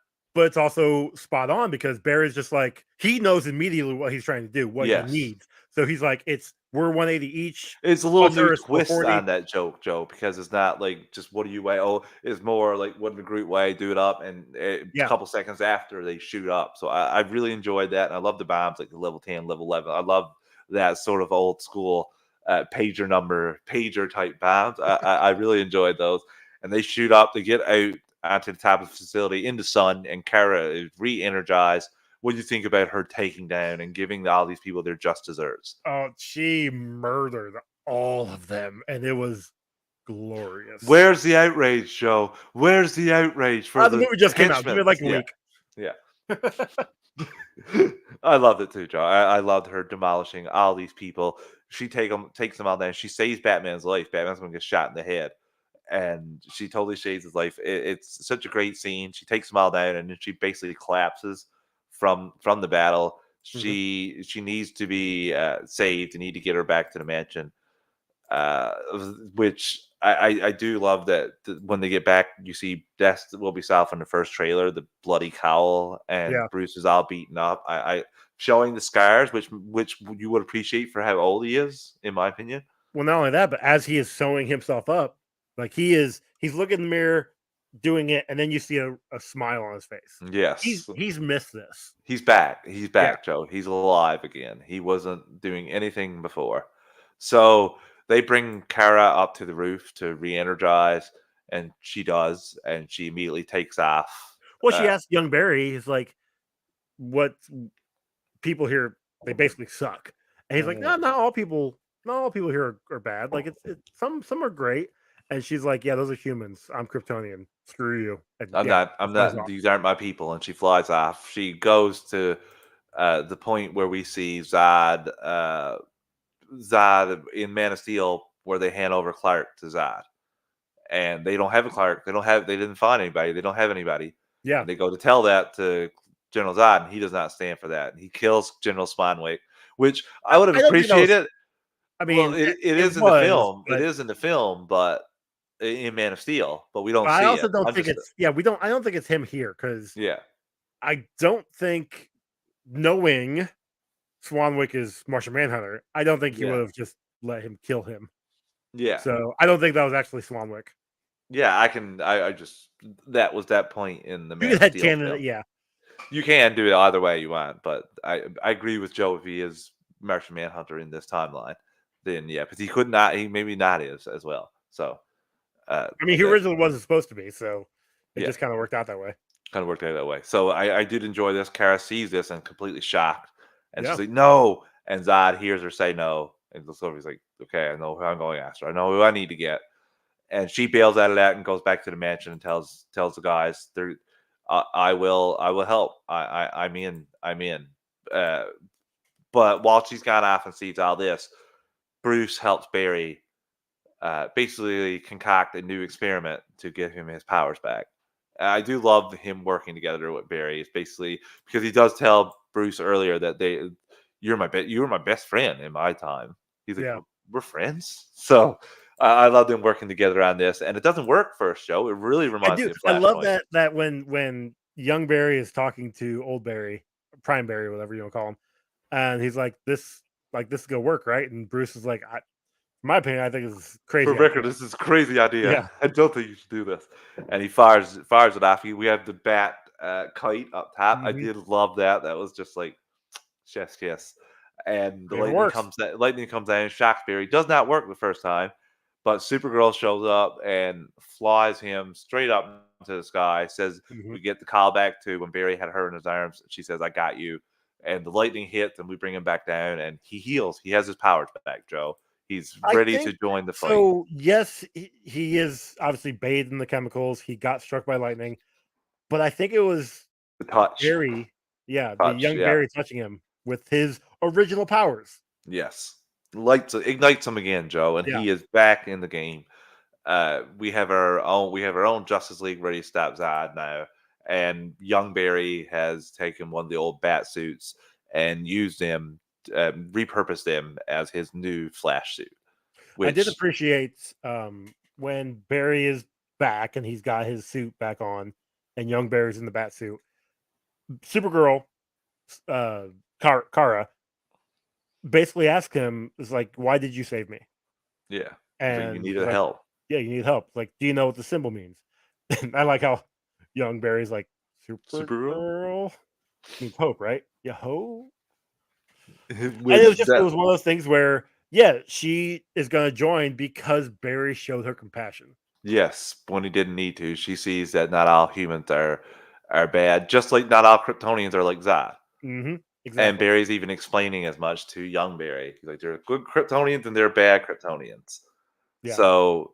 on. spot on because Barry's just like he knows immediately what he's trying to do, what he Yes, needs. So he's like, we're 180 each. it's a little Us new are twist 440. on that joke, Joe, because it's not like just what do you weigh? Oh, it's more like what did Groot weigh? Do it up, and a Yeah. couple seconds after they shoot up. So I really enjoyed that, and I love the bombs like the level 10, level 11. I love that sort of old school pager type bombs. I really enjoyed those, and they shoot up. They get out onto the top of the facility in the sun, and Kara is re-energized. What do you think about her taking down and giving all these people their just desserts? Oh, she murdered all of them, and it was glorious. Where's the outrage, Joe? Where's the outrage for The the movie just came out. Give henchmen? it like a Yeah, week. yeah. I loved it too, Joe. I loved her demolishing all these people. She takes them all down. She saves Batman's life. Batman's gonna get shot in the head, and she totally saves his life. It's such a great scene. She takes them all down, and then she basically collapses from the battle. Mhm. She needs to be saved. They need to get her back to the mansion, uh, which I do love that when they get back, you see Death will be south in the first trailer, the bloody cowl, and Yeah. Bruce is all beaten up. I showing the scars, which you would appreciate for how old he is, in my opinion. Well, not only that, but as he is sewing himself up, like he's looking in the mirror, doing it, and then you see a smile on his face. Yes, He's missed this. he's back. He's Yeah. back, Joe. He's alive again. He wasn't doing anything before. So they bring Kara up to the roof to re-energize, and she does, and she immediately takes off. Well, she Uh, asked young Barry, he's like, what people here they basically suck. And he's like, no, not all people here are bad. Like it's some are great. And she's like, yeah, those are humans. I'm Kryptonian. Screw you. And I'm yeah, not. I'm flies not. off. These aren't my people. And she flies off. She goes to the point where we see Zod in Man of Steel, where they hand over Clark to Zod, and they don't have a Clark. They don't have. They didn't find anybody. They don't have anybody. Yeah. And they go to tell that to General Zod, and he does not stand for that. And he kills General Spanwick, which I would have I don't think that was. appreciated. I Well, mean, it it is in the was, film. It but is in the film, but in Man of Steel, but we don't I see also it. don't I'm think just it's. Yeah, we don't. I don't think it's him here because yeah, I don't think knowing Swanwick is Martian Manhunter, I don't think he yeah, would have just let him kill him. yeah. So I don't think that was actually Swanwick. Yeah, I can. I just that was that point in the You Man can of head Steel canon it, film. yeah. You can do it either way you want, but I agree with Joe if he is Martian Manhunter in this timeline, then yeah, because he could not. He maybe not is as well. So I mean, he that originally wasn't supposed to be, so it yeah, just kind of worked out that way. kind of worked out that way. So I did enjoy this. Kara sees this and completely shocked, and Yeah. she's like no, and Zod hears her say no, and so he's like, okay, I know who I'm going after. I know who I need to get. And she bails out of that and goes back to the mansion and tells the guys, "They're, I will help. I'm in." Uh, but while she's gone off and sees all this, Bruce helps Barry basically concoct a new experiment to give him his powers back. I do love him working together with Barry. It's basically because he does tell Bruce earlier that you were my best friend in my time. He's like, Yeah. we're friends. So I love them working together on this, and it doesn't work first show. It really I reminds do. me of I love Flashpoint. that when young Barry is talking to old Barry, Prime Barry, whatever you want to call him, and he's like this is gonna work, right? And Bruce is like, in my opinion, I think this is a For crazy idea. record, this is a crazy idea. Yeah. I don't think you should do this. And he fires it off. We have the bat kite up top. I Hmm. did love that. That was just like chef's kiss. And the It works. lightning comes down. Shaftesbury does not work the first time, but Supergirl shows up and flies him straight up into the sky. Says Hmm. we get the call back to when Barry had her in his arms. She says, "I got you." And the lightning hits, and we bring him back down, and he heals. He has his powers back, Joe. He's I ready think to join the fight. so. Yes, he is obviously bathed in the chemicals. He got struck by lightning, but I think it was The touch, Barry, yeah, the touch, young yeah, Barry touching him with his original powers. yes. Lights ignites him again, Joe, and Yeah, he is back in the game. We have our own Justice League ready to stop Zod now, and Young Barry has taken one of the old bat suits and used them, repurposed them as his new Flash suit. I did Which appreciate when Barry is back and he's got his suit back on, and young Barry's in the bat suit. Supergirl, uh, Kara, basically asked him, "Is like, why did you save me?" yeah, he's like, you And he's needed like, help. "Yeah, you need help. Like, do you know what the symbol means?" And I like how young Barry's like, Supergirl. "Supergirl means hope, right? Yeah, hope." And Which it that was one of those things where, yeah, she is gonna join because Barry showed her compassion. Yes, when he didn't need to, she sees that not all humans are bad, just like not all Kryptonians are like Zod. And Exactly. Barry's even explaining as much to young Barry. He's like, there are good Kryptonians and there are bad Kryptonians. Yeah. So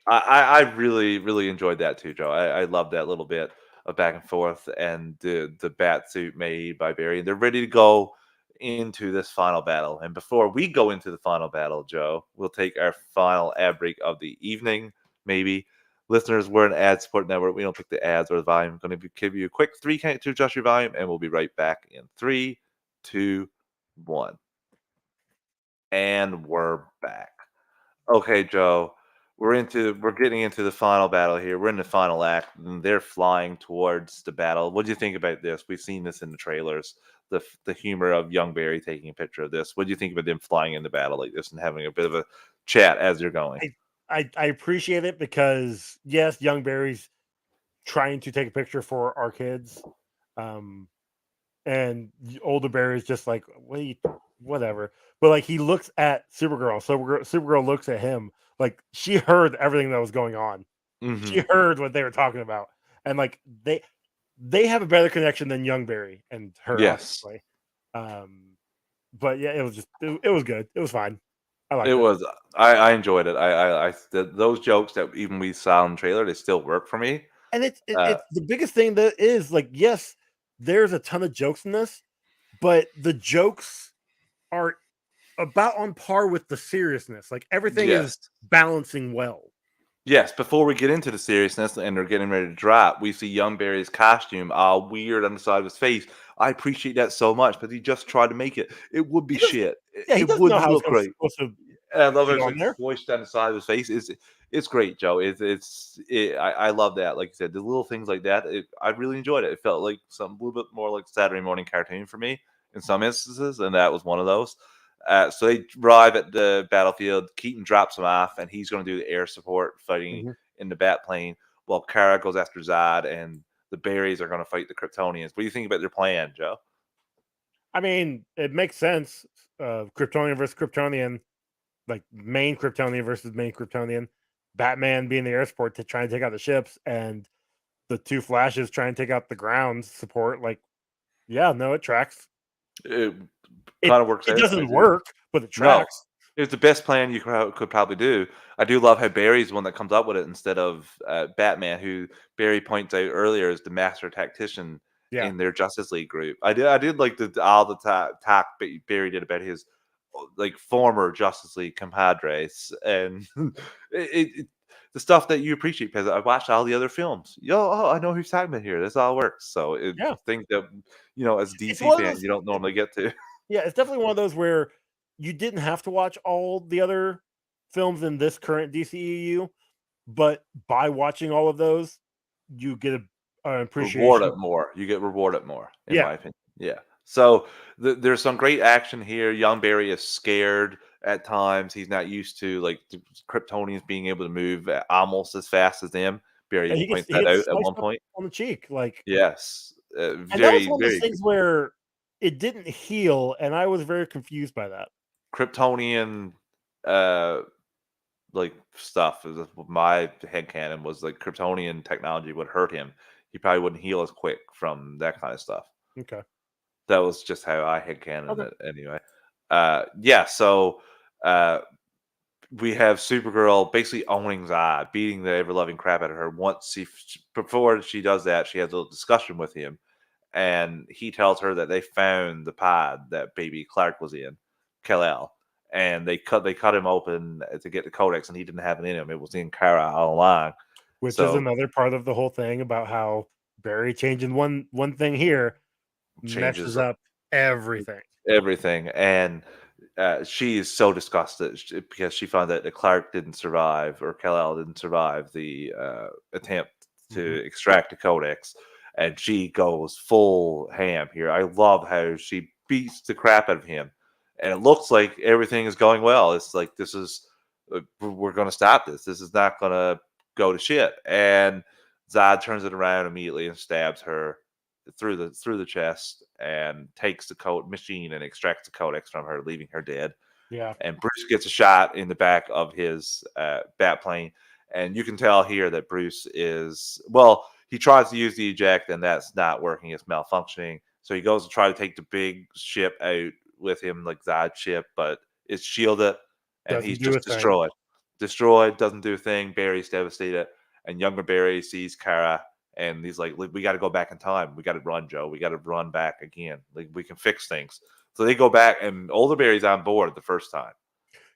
I really, really enjoyed that too, Joe. I love that little bit of back and forth and the bat suit made by Barry. And they're ready to go into this final battle. And before we go into the final battle, Joe, we'll take our final ad break of the evening, maybe. Listeners, we're an ad support network. We don't pick the ads or the volume. I'm going to give you a quick 3 count to adjust your volume, and we'll be right back in 3, 2, 1. And we're back. Okay, Joe. We're getting into the final battle here. We're in the final act, and they're flying towards the battle. What do you think about this? We've seen this in the trailers. The humor of young Barry taking a picture of this. What do you think about them flying in the battle like this and having a bit of a chat as they're going? I appreciate it because yes, young Barry's trying to take a picture for our kids. Um, and the older Barry's just like, wait, whatever. But like he looks at Supergirl looks at him like she heard everything that was going on. Hmm. She heard what they were talking about, and like they have a better connection than young Barry and her, Yes, obviously. Um, but yeah, it was good. It was fine. I it liked it, was. I enjoyed it. Those jokes that even we saw in the trailer, they still work for me. and Uh, it's the biggest thing that is like, yes, there's a ton of jokes in this, but the jokes are about on par with the seriousness. Like everything is yes. balancing well. Yes, before we get into the seriousness and they're getting ready to drop, we see young Barry's costume all weird on the side of his face. I appreciate that so much, but he just tried to make it. It would be He doesn't. shit. It, Yeah, he it doesn't know wouldn't how it's look right. supposed to And I love it. get It's on like there. squished down the side of his face. It's great, Joe. I love that. Like you said, the little things like that. I really enjoyed it. It felt like some a little bit more like Saturday morning cartoon for me in some instances, and that was one of those. So they arrive at the battlefield. Keaton drops him off, and he's going to do the air support fighting Mhm. in the bat plane, while Kara goes after Zod, and the Berries are going to fight the Kryptonians. What do you think about their plan, Joe? I mean, it makes sense. Kryptonian versus Kryptonian, like main Kryptonian versus main Kryptonian. Batman being the air support to try and take out the ships, and the two Flashes try and take out the ground support. Like, yeah, no, it tracks. It It kind of works it out. I doesn't do. work, but it No, tracks. it's the best plan you could probably do. I do love how Barry's the one that comes up with it instead of Batman, who Barry points out earlier is the master tactician Yeah, in their Justice League group. I did like all the talk Barry did about his like former Justice League compadres and the stuff that you appreciate because I watched all the other films. I know who's talking about here. This all works. So it yeah. things that as a It's DC one of fan those. you don't normally get to. Yeah, it's definitely one of those where you didn't have to watch all the other films in this current DCEU, but by watching all of those, you get an Reward appreciation. it more. You get rewarded more, in Yeah, my opinion. Yeah. So there's some great action here. Young Barry is scared at times. He's not used to like the Kryptonians being able to move almost as fast as them. Barry and even points he that gets out at sliced one up point. on the cheek, like, Yes. and that was Very, one of those very things where it didn't heal, and I was very confused by that. Kryptonian uh like stuff. My headcanon was like Kryptonian technology would hurt him. He probably wouldn't heal as quick from that kind of stuff. Okay, That was just how I had canon okay, it anyway. Yeah, so uh we have Supergirl basically owning Zod, beating the ever loving crap out of her. Before she does that, she has a little discussion with him, and he tells her that they found the pod that baby Clark was in, Kal-El, and they cut him open to get the codex, and he didn't have it in him. It was in Kara all along. Which is So another part of the whole thing about how Barry changing one thing here changes messes up everything. everything, and she is so disgusted because she found that Clark didn't survive, or Kal-El didn't survive the attempt Mhm. to extract the codex, and she goes full ham here. I love how she beats the crap out of him, and it looks like everything is going well. It's like this is we're going to stop this. This is not going to go to shit. And Zod turns it around immediately and stabs her through the chest and takes the code machine and extracts the codex from her, leaving her dead. Yeah. And Bruce gets a shot in the back of his bat plane, and you can tell here that Bruce is well. He tries to use the eject, and that's not working. It's malfunctioning. So he goes to try to take the big ship out with him, like Zod's ship, but it's shielded, and he's Doesn't do a just thing. destroyed. Destroyed, doesn't do a thing. Barry's devastated, and younger Barry sees Kara, and he's like, "We got to go back in time. We got to run, Joe. We got to run back again. Like we can fix things." So they go back, and older Barry's on board the first time.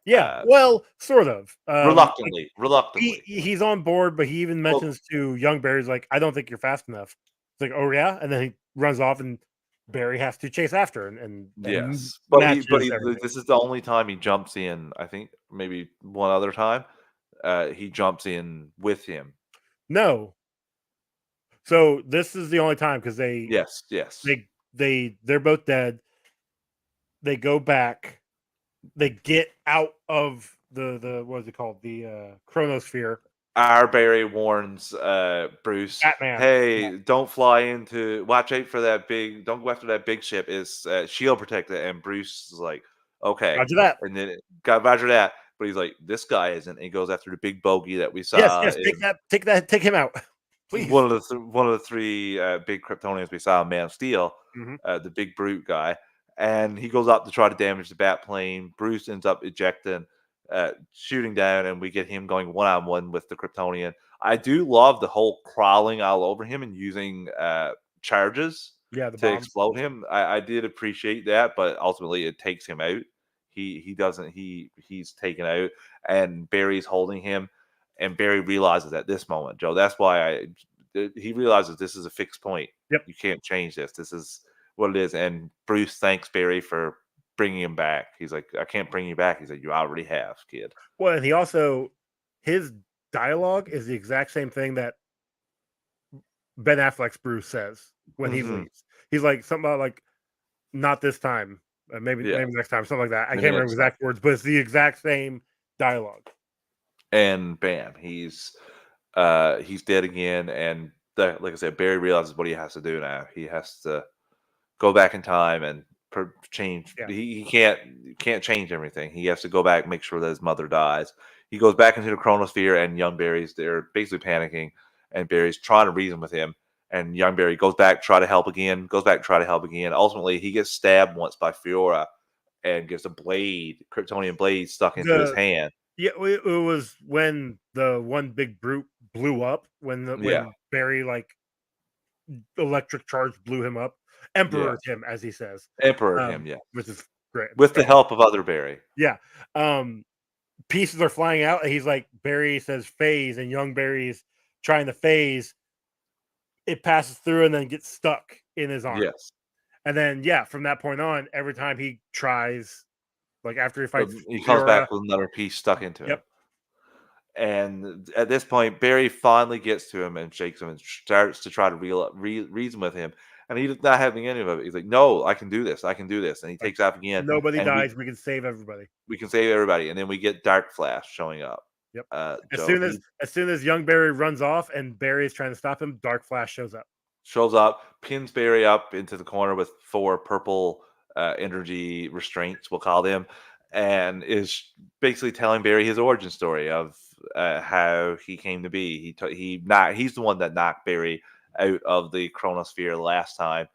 Yeah, Uh, well, sort of. Like reluctantly, reluctantly. he's on board, but he even Well, mentions to young Barry's like, "I don't think you're fast enough." It's like, "Oh yeah," and then he runs off, and Barry has to chase after and yes, matches everything. this is the only time he jumps in. I think maybe one other time, he jumps in with him. No, so this is the only time because Yes, yes. they're both dead. They go back. They get out of the what is it called, the chronosphere. Our Barry warns Bruce, Batman. Yeah. "Hey, don't fly into. Watch out for that big. Don't go after that big ship. Is shield protected." And Bruce is like, "Okay," Roger that. and then got Roger that. But he's like, "This guy isn't." And he goes after the big bogey that we Yes, saw yes. in Take him out, please. one of the three big Kryptonians we saw in Man of Steel, Mhm. the big brute guy, and he goes up to try to damage the bat plane. Bruce ends up ejecting, shooting down, and we get him going one on one with the Kryptonian. I do love the whole crawling all over him and using charges Yeah, the to bombs. explode him. I did appreciate that, but ultimately it takes him out. He doesn't he's taken out, and Barry's holding him, and Barry realizes at this moment, Joe. That's why he realizes this is a fixed point. Yep. You can't change this. This is what it is. And Bruce thanks Barry for bringing him back. He's like, "I can't bring you back." He's like, "You already have, kid." Well, and he also his dialogue is the exact same thing that Ben Affleck's Bruce says when he Hmm. leaves. He's like something about like not this time, Yeah, maybe next time, something like that. I maybe can't remember next time. exact words, but it's the exact same dialogue. And bam, he's dead again. And like I said, Barry realizes what he has to do now. He has to go back in time and change. Yeah. He can't change everything. He has to go back, make sure that his mother dies. He goes back into the chronosphere, and young Barry's there, basically panicking, and Barry's trying to reason with him. And young Barry goes back, try to help again, goes back, try to help again. Ultimately, he gets stabbed once by Fiora and gets a blade, Kryptonian blade, stuck into his The hand. Yeah, it was when the one big brute blew up Yeah, when Barry like electric charge blew him up, yeah. emperor him as he says, Emperor him, yeah, which is great. with the help of other Barry. Yeah, um, pieces are flying out, and he's like Barry says phase, and young Barry's trying to phase. It passes through and then gets stuck in his arm, Yes. and then yeah, from that point on, every time he tries, like after he fights He comes Fiora, back with another piece stuck into him. yep, And at this point, Barry finally gets to him and shakes him and starts to try to reason with him. And he's not having any of it. He's like, "No, I can do this. I can do this." And he like takes off again, nobody and we dies, we can save everybody. we can save everybody. And then we get Dark Flash showing up. Yep. Joe, he As soon as young Barry runs off and Barry is trying to stop him, Dark Flash shows up. shows up, pins Barry up into the corner with four purple energy restraints, we'll call them, and is basically telling Barry his origin story of how he came to be. He's the one that knocked Barry out of the chronosphere last time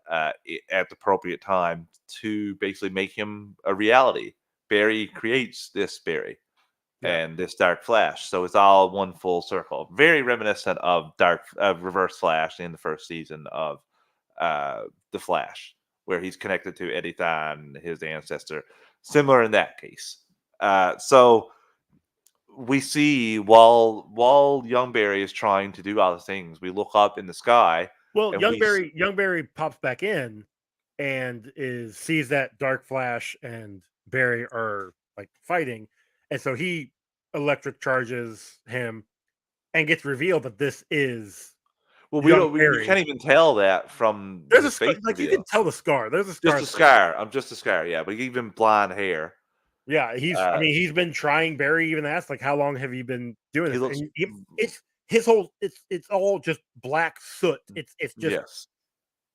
at the appropriate time to basically make him a reality. Barry creates this Barry. and this Dark Flash. So it's all one full circle. Very reminiscent of Reverse Flash in the first season of the Flash, where he's connected to Eddie Thawne, his ancestor. Similar in that case. So we see while Young Barry is trying to do all the things, we look up in the sky. Well, And Young Barry pops back in and sees that Dark Flash and Barry are like fighting, and so he electric charges him and gets revealed that this is well, Young we Barry. can't even tell that from There's his a scar, face like you can reveal. tell the scar. There's a scar. Just a scar. I'm just a scar. Yeah, but even blonde hair. Yeah, I mean, he's been trying. Barry even asked, like, "How long have you been doing He this?" looks. And it's his whole. It's all just black soot. It's just Yes.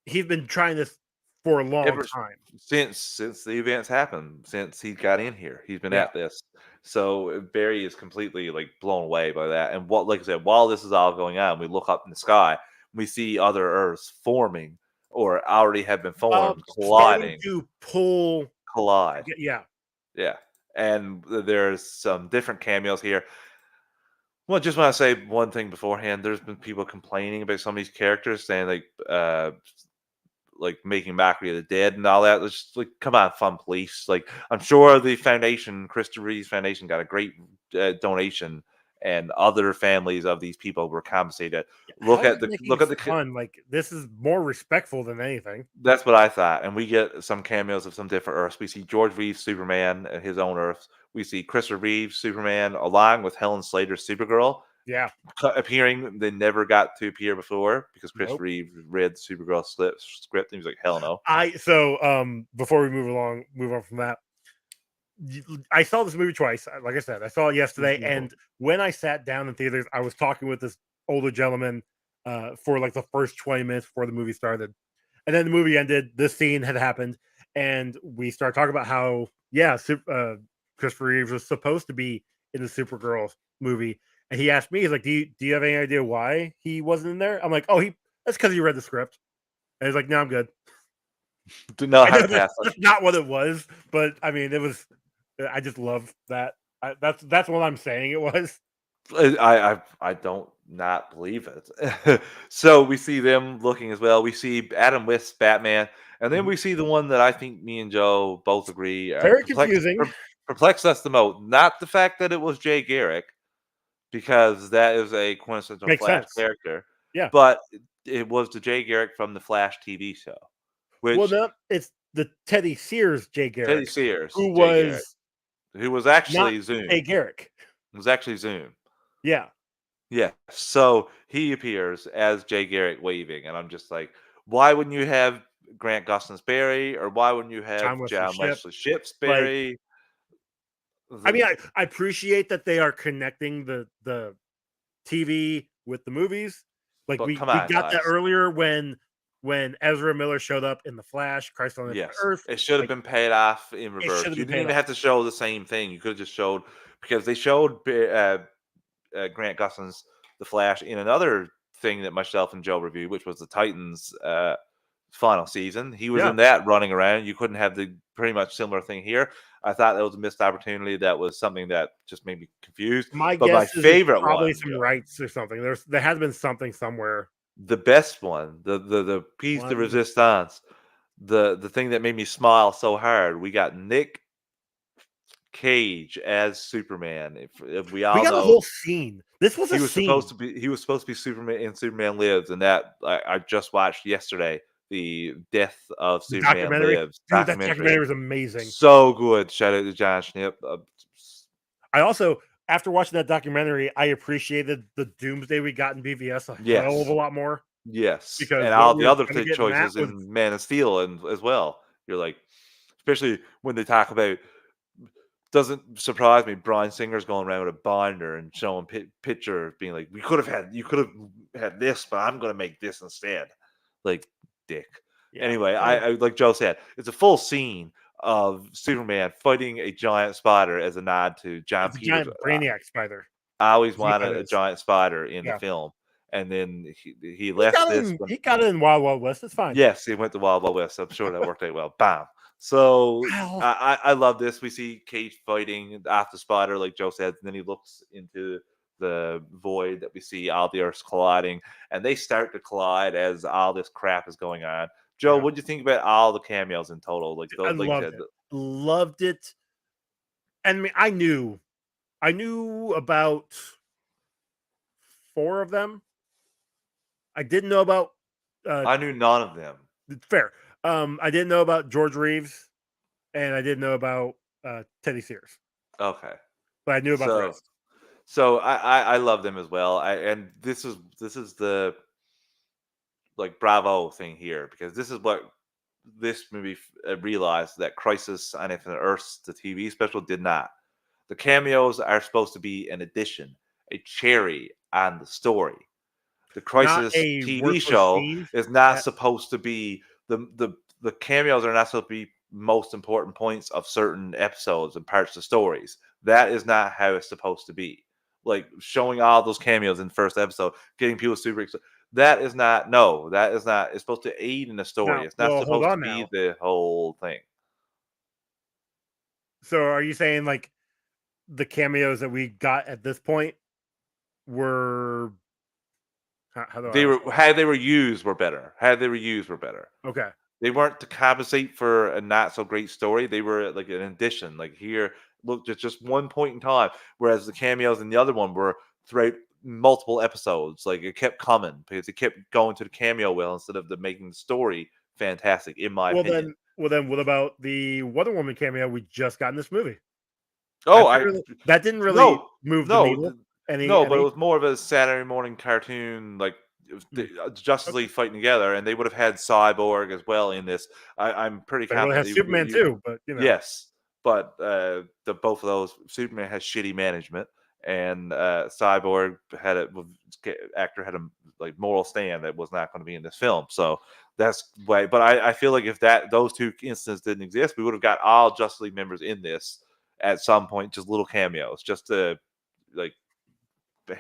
he's been trying this for a long Ever time. since the events happened, since he got in here, he's been Yeah. at this. So Barry is completely like blown away by that. And what, like I said, while this is all going on, we look up in the sky, we see other Earths forming or already have been formed, Starting colliding, to pull. collide. Yeah. Yeah, and there's some different cameos here. Well, just want to say one thing beforehand. There's been people complaining about some of these characters, saying like making mockery of the dead and all that. It's just like, come on, fun police. Like, I'm sure the foundation, Christopher Reeve's foundation, got a great donation, and other families of these people were compensated. How is it Look making at the. fun? Like, this is more respectful than anything. That's what I thought. And we get some cameos of some different Earths. We see George Reeves Superman and his own Earth. We see Christopher Reeves Superman along with Helen Slater's Supergirl Yeah. appearing. They never got to appear before because Nope. Christopher Reeves read Supergirl script and he was like, hell no. Before we move on from that, I saw this movie twice. Like I said, I saw it yesterday, and when I sat down in theaters, I was talking with this older gentleman for like the first 20 minutes before the movie started, and then the movie ended. This scene had happened, and we started talking about how Christopher Reeves was supposed to be in the Supergirl movie, and he asked me, he's like, "Do you have any idea why he wasn't in there?" I'm like, "Oh, that's because he read the script." And he's like, "No, I'm good." Do not I have know to pass. that's not what it was, but I mean, it was. I just love that. That's what I'm saying. It was. I don't not believe it. So we see them looking as well. We see Adam West's Batman, and then we see the one that I think me and Joe both agree Very confusing. perplexed us the most. Not the fact that it was Jay Garrick, because that is a quintessential Makes Flash sense. character, Yeah. but it was the Jay Garrick from the Flash TV show, Well, which no, it's the Teddy Sears Jay Teddy Garrick, Sears, who Jay Garrick, was who was not actually Zoom, Jay Garrick. was actually Zoom. Yeah. Yeah, so he appears as Jay Garrick waving, and I'm just like, why wouldn't you have Grant Gustin's Barry, or why wouldn't you John have Wesley John Shipp. Wesley Shipp's Like, Barry? I mean, I appreciate that they are connecting the TV with the movies. Like But we come we on, got that guys. earlier when Ezra Miller showed up in the Flash, Christ on Infinite Yes, Earth. it should have Like, been paid off in it should reverse. have You been didn't paid even off. have to show the same thing. You could have just showed, because they showed Grant Gustin's The Flash in another thing that myself and Joe reviewed, which was the Titans final season. He was Yeah. in that running around. You couldn't have the pretty much similar thing here. I thought that was a missed opportunity. That was something that just made me confused. My But my guess is it's favorite probably one, some Joe, rights or something. There has been something somewhere. the best one, the piece de One resistance, the thing that made me smile so hard. We got Nick Cage as Superman. If we We all got a know, whole scene. This was a scene. he was supposed to be Superman in Superman Lives, and that I just watched yesterday, the Death of The Superman documentary. Lives Dude, that documentary. documentary was amazing. So good. Shout out to John Schnipp. I also, after watching that documentary, I appreciated the Doomsday we got in BVS a hell of a Yes, lot more yes, because and what all we the were other gonna get in that choices was in Man of Steel and as well. You're like, especially when they talk about. Doesn't surprise me. Bryan Singer's going around with a binder and showing pictures, being like, you could have had this, but I'm going to make this instead." Like, dick. yeah. Anyway, Well, I like Joe said, it's a full scene of Superman fighting a giant spider as a nod to John it's a Peters. giant brainiac spider. I always Is what that wanted a is. giant spider in the Yeah. film, and then he He left got it this in when he got it in Wild Wild West. It's fine. yes, he went to Wild Wild West. I'm sure that worked out well. Bam. So Well, I love this. We see Cage fighting after Spider, like Joe said, and then he looks into the void that we see all the Earths colliding, and they start to collide as all this crap is going on. Joe, yeah, what do you think about all the cameos in total? I Like you loved said, it. Loved it. And I mean, I knew about 4 of them. I didn't know about uh I knew none of them. fair. I didn't know about George Reeves, and I didn't know about Teddy Sears, Okay, but I knew about the so rest. I love them as well. And this is the like bravo thing here, because this is what this movie realized that Crisis on Infinite Earths, the TV special, did not. The cameos are supposed to be an addition, a cherry on the story. The Not Crisis a TV worthless show scene. is not That supposed to be the cameos are not supposed to be most important points of certain episodes and parts of stories. That is not how it's supposed to be. Like showing all those cameos in the first episode, getting people super excited. That is not no. That is not. It's supposed to aid in the story. now, It's not well, hold supposed to on be now. the whole thing. So, are you saying like the cameos that we got at this point were how do I They want were to say how they were used were better. How they were used were better. it? Okay, They weren't to compensate for a not so great story. They were like an addition. Like here, look, just one point in time. Whereas the cameos in the other one were throughout multiple episodes. Like it kept coming because it kept going to the cameo well instead of the making the story fantastic, in my opinion. what about the Wonder Woman cameo we just got in this movie? Oh, I That didn't really no, move the no, needle any no, but it any. was more of a Saturday morning cartoon, like it was Mm, Justice okay, League fighting together, and they would have had Cyborg as well in this. I'm pretty they really confident has Superman too, but yes, but the both of those, Superman has shitty management, and Cyborg had actor had a like moral stand that was not going to be in this film. So that's why. But I feel like if those two instances didn't exist, we would have got all Justice League members in this at some point, just little cameos, just to like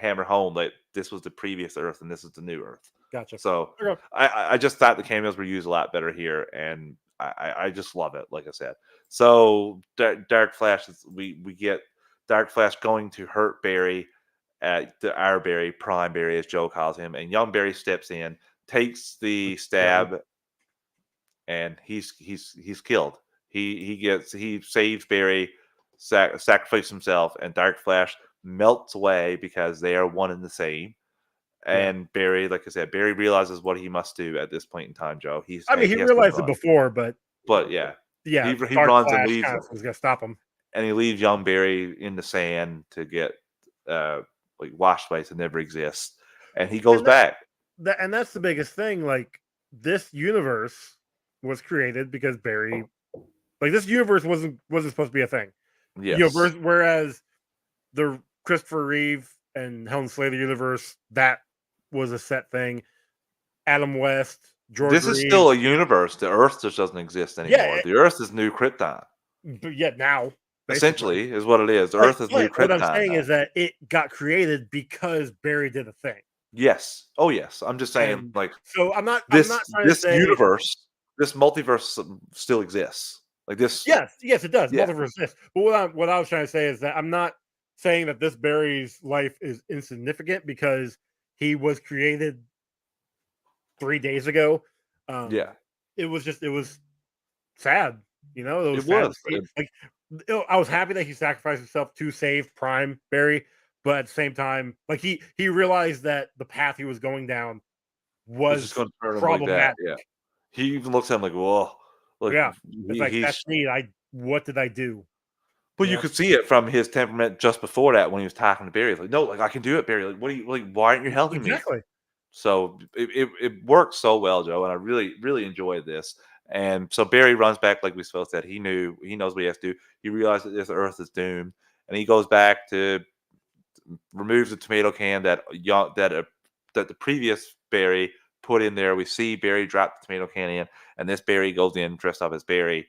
hammer home that this was the previous Earth and this is the new Earth. gotcha. So Okay. I just thought the cameos were used a lot better here, and I just love it. Like I said, so Dark Flash we get Dark Flash going to hurt Barry at our Barry, Prime Barry as Joe calls him, and young Barry steps in, takes the Barry. stab, and he's killed. He saves Barry, sacrifices himself, and Dark Flash melts away because they are one and the same. Yeah. And Barry, like I said, Barry realizes what he must do at this point in time. Joe, I mean, he he has to realized it run, before, but but yeah, yeah, he Dark runs and Flash leaves kind of was gonna stop him. young Barry in the sand to get uh like washed away to never exist, and he goes And that, back. and that's the biggest thing. Like this universe was created because Barry, like this universe wasn't supposed to be a thing. Yes, Whereas the Christopher Reeve and Helen Slater universe, that was a set thing. Adam West, George this is still Reeves, a universe. The Earth just doesn't exist yeah, anymore. The Earth is new Krypton. but yet now basically. Essentially, is what it is. The Earth is new But what I'm Krypton saying now. is that it got created because Barry did a thing. Yes. Oh, yes. I'm just saying, And like so I'm not trying to this say universe, this multiverse still exists. Like this, yes, it does. yeah. Multiverse exists. But what I was trying to say is that I'm not saying that this Barry's life is insignificant because he was created 3 days ago. Yeah. It was sad. It It was sad to was. see. Like I was happy that he sacrificed himself to save Prime Barry, but at the same time, like he realized that the path he was going down It's just was gonna turn him like that. problematic. Yeah. He even looks at him like, "Whoa." Like Yeah, it's like that's he's me. I What did I do? but You you know, could see it from his temperament just before that when he was talking to Barry. He's like, "No, like I can do it, Barry. Like, what do you like? Why aren't you helping me?" exactly. So it works so well, Joe, and I really enjoyed this. And so Barry runs back, like we both said. He knows what he has to do. He realizes that this Earth is doomed, and he goes back to remove the tomato can that the previous Barry put in there. We see Barry drop the tomato can in, and this Barry goes in dressed up as Barry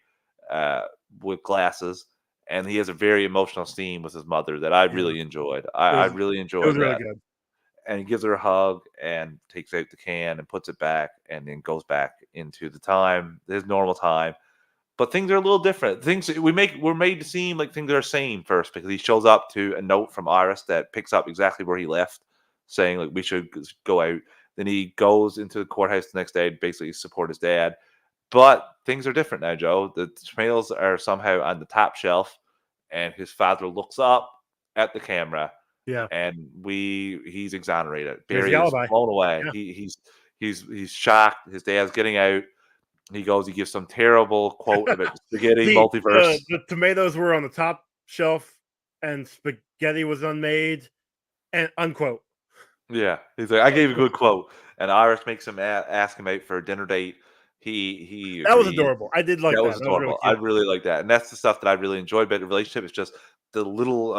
uh, with glasses, and he has a very emotional scene with his mother that I Yeah, really enjoyed. it I was really it was enjoyed really that, good. and he gives her a hug and takes out the can and puts it back and then goes back into the time, his normal time. but things are a little different. We're made to seem like things are same first because he shows up to a note from Iris that picks up exactly where he left, saying like we should go out. Then he goes into the courthouse the next day to basically support his dad. But things are different now, Joe. The tomatoes are somehow on the top shelf, and his father looks up at the camera, Yeah. and he's exonerated. There's the Barry is alibi. blown away. Yeah. He's shocked. His dad's getting out. He gives some terrible quote about the spaghetti The multiverse. tomatoes were on the top shelf and spaghetti was unmade and unquote. Yeah, he's like, I gave a good quote, and Iris makes him ask him out for a dinner date. He That was agrees. adorable. I did like That that. was That was really adorable. I cute. really like that, and that's the stuff that I really enjoyed about the relationship. It's just the little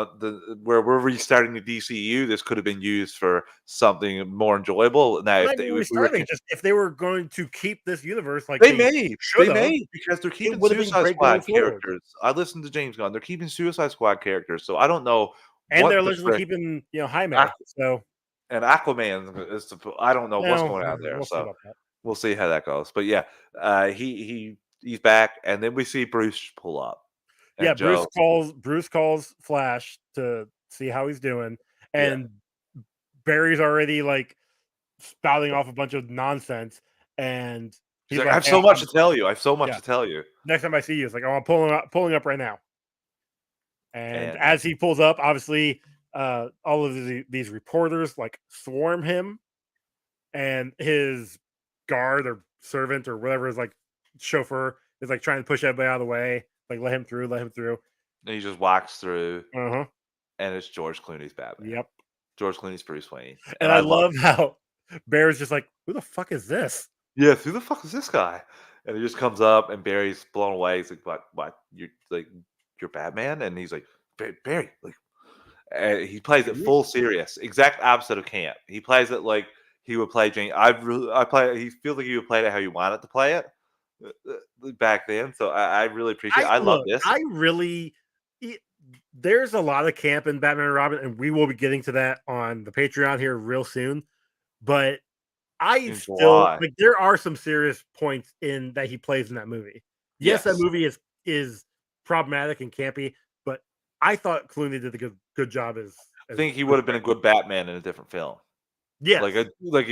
where we're restarting the DCU. This could have been used for something more enjoyable. Now, Not even if we were, restarting, just if they were going to keep this universe like they they may, should have, because they're it keeping would have been Suicide great going Squad forward. characters. I listened to James Gunn. They're keeping Suicide Squad characters, so I don't know And they're what the allegedly frick. keeping, Jaime. So And Aquaman is I don't know what's well, going on there, we'll see so about that. we'll see how that goes. But yeah, he's back, and then we see Bruce pull up, Yeah, and Joe, Bruce calls Flash to see how he's doing, yeah, and Barry's already like spouting off a bunch of nonsense, and he's he's like, I like, have "Hey, so much I'm to tell you. I have so much yeah. to tell you, Next time I see you, it's like, oh, I'm pulling up right now." And and as he pulls up, obviously, all of these reporters like swarm him, and his guard or servant or whatever is like chauffeur is like trying to push everybody out of the way, like let him through, let him through. then he just walks through, Uh huh. and it's George Clooney's Batman. Yep. George Clooney's Bruce Wayne, and And I I love love how Bear's just like, who the fuck is this? yes, who the fuck is this guy? And he just comes up, and Barry's blown away. He's like, what? You're like, you're Batman?" And he's like, Barry, like, he plays it full serious, exact opposite of camp. He plays it like he would play Jane. I play. He feels like he would play it how you wanted to play it back then. So I really appreciate. I love this. I really there's a lot of camp in Batman and Robin, and we will be getting to that on the Patreon here real soon. But I In still July, like there are some serious points in that he plays in that movie. Yes, that yes, movie is problematic and campy, but I thought Clooney did a good job I as think he would Bruce have been a Wayne. good Batman in a different film. Yes, Like he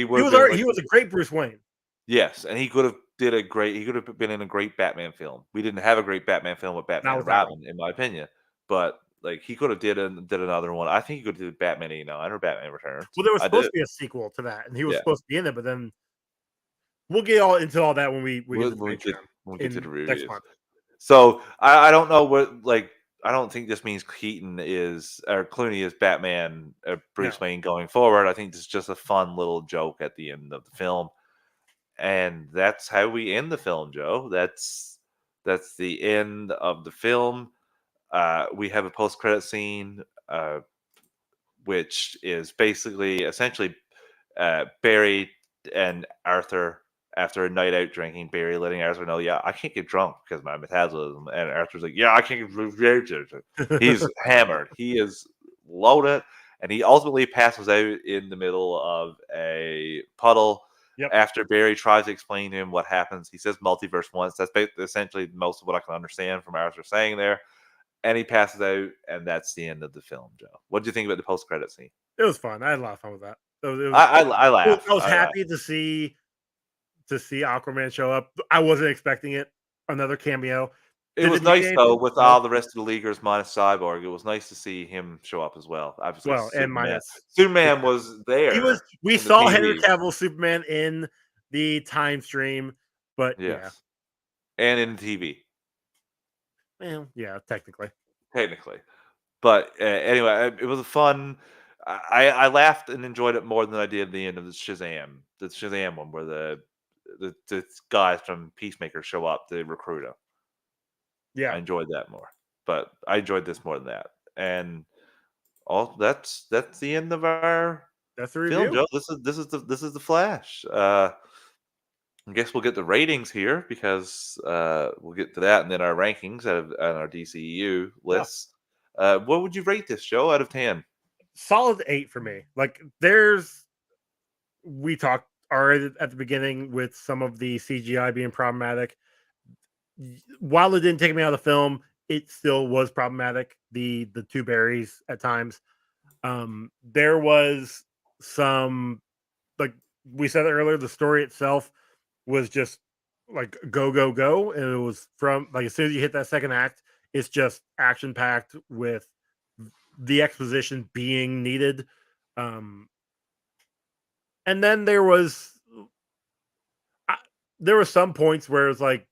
would have been like he was a great Bruce Wayne. yes, and he could have did a great. He could have been in a great Batman film. We didn't have a great Batman film with Not Batman and with that one. Robin, in my opinion. But like he could have did another one. I think he could have did Batman '89 or Batman Returns. Well, there was I supposed did. to be a sequel to that, and he was Yeah, supposed to be in it, but then we'll get all into all that when we get to the when Patreon we get to the in next reviews. month. So I don't know what like I don't think this means Keaton is or Clooney is Batman or Bruce No, Wayne going forward. I think this is just a fun little joke at the end of the film, and that's how we end the film, Joe. That's the end of the film. We have a post credit scene, which is basically essentially Barry and Arthur after a night out drinking. Barry letting Arthur know, yeah, I can't get drunk because of my metabolism, and Arthur's like, yeah, I can't get drunk. He's hammered. He is loaded, and he ultimately passes out in the middle of a puddle. yep, After Barry tries to explain to him what happens, he says multiverse once. That's essentially most of what I can understand from Arthur saying there. And he passes out, and that's the end of the film, Joe. What do you think about the post-credit scene? it was fun. I had a lot of fun with that. I laugh. I was I laugh. happy to see Aquaman show up. I wasn't expecting it. Another cameo. It Did was it need nice anything? though, with No. all the rest of the leaguers minus Cyborg. It was nice to see him show up as well. Obviously, Well, and Superman. minus Superman Superman. was there We in the saw Henry TV. Cavill Superman in the time stream, but yeah. Yes, and in the TV, Well, yeah, technically. technically. But anyway, it was a fun. I laughed and enjoyed it more than I did the end of the Shazam one, where the guys from Peacemaker show up to recruit him. I Yeah, enjoyed that more, but I enjoyed this more than that. And all that's the end of our that's the film, review. Joe. This is the Flash. I guess we'll get the ratings here because we'll get to that and then our rankings out of on our DCEU Yeah. lists. What would you rate this show out of 10? Solid 8 for me. Like we talked already at the beginning with some of the CGI being problematic. while it didn't take me out of the film, it still was problematic. The two berries at times. There was some, like we said earlier, the story itself was just like go go go, and it was from like as soon as you hit that second act, it's just action packed with the exposition being needed. Um, and then I, there was some points where it's like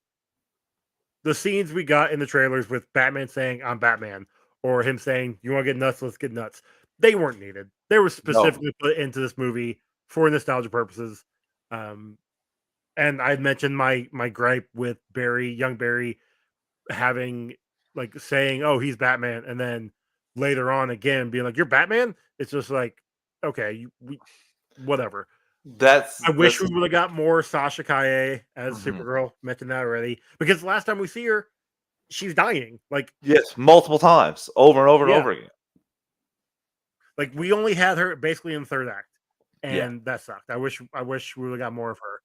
the scenes we got in the trailers with Batman saying "I'm Batman" or him saying "You want to get nuts? Let's get nuts." They weren't needed. They were No, specifically put into this movie for nostalgia purposes. Um, and I mentioned my gripe with young Barry, having like saying, "Oh, he's Batman," and then later on again being like, "You're Batman." It's just like, okay, whatever. I wish that's we would have got more Sasha Kaye as mhm. Supergirl. Mentioned that already because the last time we see her, she's dying. Yes, multiple times, over and over and Yeah, over again. like we only had her basically in the third act, Yeah, and that sucked. I wish we would have got more of her.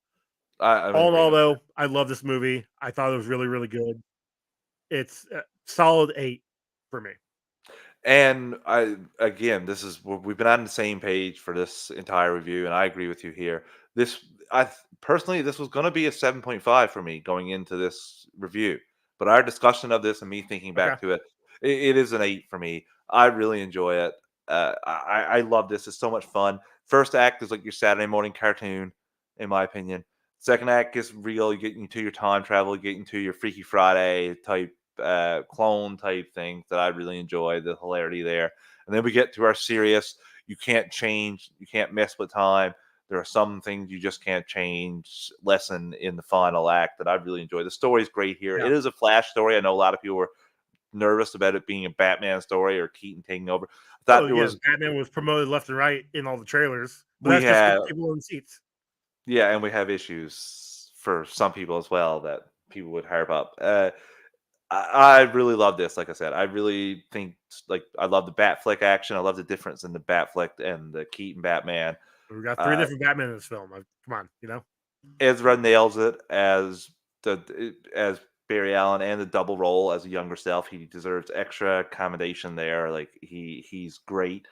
I'm in All in all, agreement. though, I love this movie. I thought it was really, really good. It's a solid 8 for me. And I again, we've been on the same page for this entire review, and I agree with you here. This personally, this was going to be a 7.5 for me going into this review, but our discussion of this and me thinking Okay. back to it, it is an 8 for me. I really enjoy it. I love this. It's so much fun. First act is like your Saturday morning cartoon, in my opinion. Second act is real. You get into your time travel, you get into your Freaky Friday type clone type things that I really enjoy, the hilarity there. And then we get to our serious, you can't change, you can't mess with time. There are some things you just can't change lesson in the final act that I really enjoy. The story is great here. Yeah. It is a Flash story. I know a lot of people were nervous about it being a Batman story or Keaton taking over. I Oh, thought it yeah, was, Batman was promoted left and right in all the trailers, but we that's just to had, get people in seats. yeah, and we have issues for some people as well that people would harp up. I really love this. Like I said, I really think like I love the Bat Flick action. I love the difference in the Bat Flick and the Keaton Batman. We got 3 Uh, different Batman in this film. Come on, you know? Ezra nails it as Barry Allen and the double role as a younger self. He deserves extra accommodation there. Like he's great.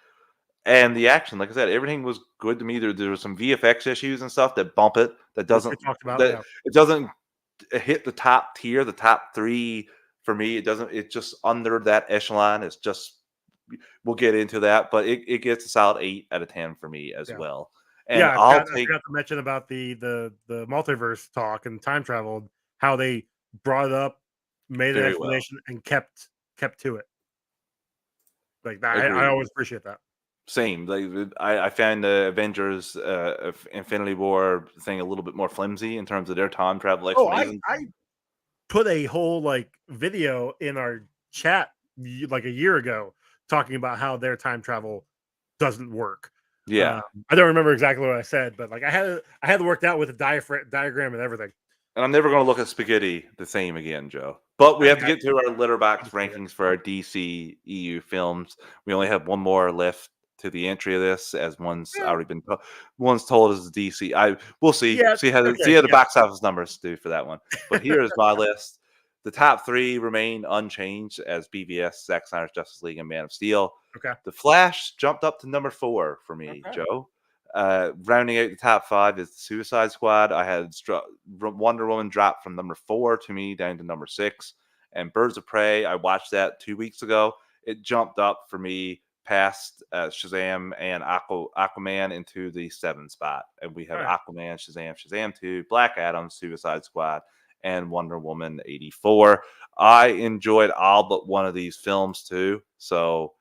And the action, like I said, everything was good to me. There was some VFX issues and stuff that bump it. Which we talked about, That yeah. it doesn't hit the top tier, the top three for me. It doesn't. It's just under that echelon. It's just we'll get into that, but it gets a solid 8 out of 10 for me as Yeah. well. Yeah, And I'll I take forgot to mention about the multiverse talk and time travel, how they brought it up, made an very well. explanation, and kept to it. Like, that I Agreed. always appreciate that. Same. Like I find the Avengers Infinity War thing a little bit more flimsy in terms of their time travel Oh, I explanations. I put a whole, like, video in our chat like a year ago talking about how their time travel doesn't work. Yeah. I don't remember exactly what I said, but like I had it worked out with a diagram and everything. And I'm never going to look at spaghetti the same again, Joe. But we I have to got get to our letterbox understand it. rankings for our DC EU films. We only have one more left to the entry of this, as one's Yeah, already been one's told us DC. We'll yeah, see okay, how the yeah, box office numbers do for that one. But here is my list. The top three remain unchanged as BVS, Zack Snyder's Justice League, and Man of Steel. okay, The Flash jumped up to number 4 for me, okay, Joe. Rounding out the top 5 is the Suicide Squad. I had Wonder Woman drop from number 4 to me down to number 6, and Birds of Prey. I watched that 2 weeks ago. It jumped up for me past Shazam and Aquaman into the 7 spot, and we have all right, Aquaman, Shazam 2, Black Adam, Suicide Squad, and Wonder Woman 84. I enjoyed all but one of these films too, so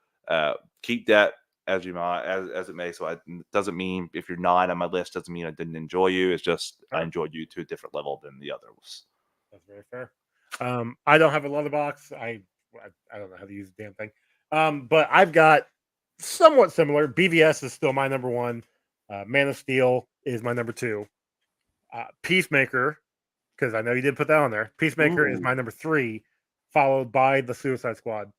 keep that as you might as it may. So it doesn't mean if you're not on my list doesn't mean I didn't enjoy you. It's just I sure. enjoyed you to a different level than the others. That's very fair. I don't have a leather box. I don't know how to use the damn thing. But I've got somewhat similar. BVS is still my number one. Man of Steel is my number two. Peacemaker, because I know you did put that on there. Peacemaker is Ooh, my number three, followed by the Suicide Squad.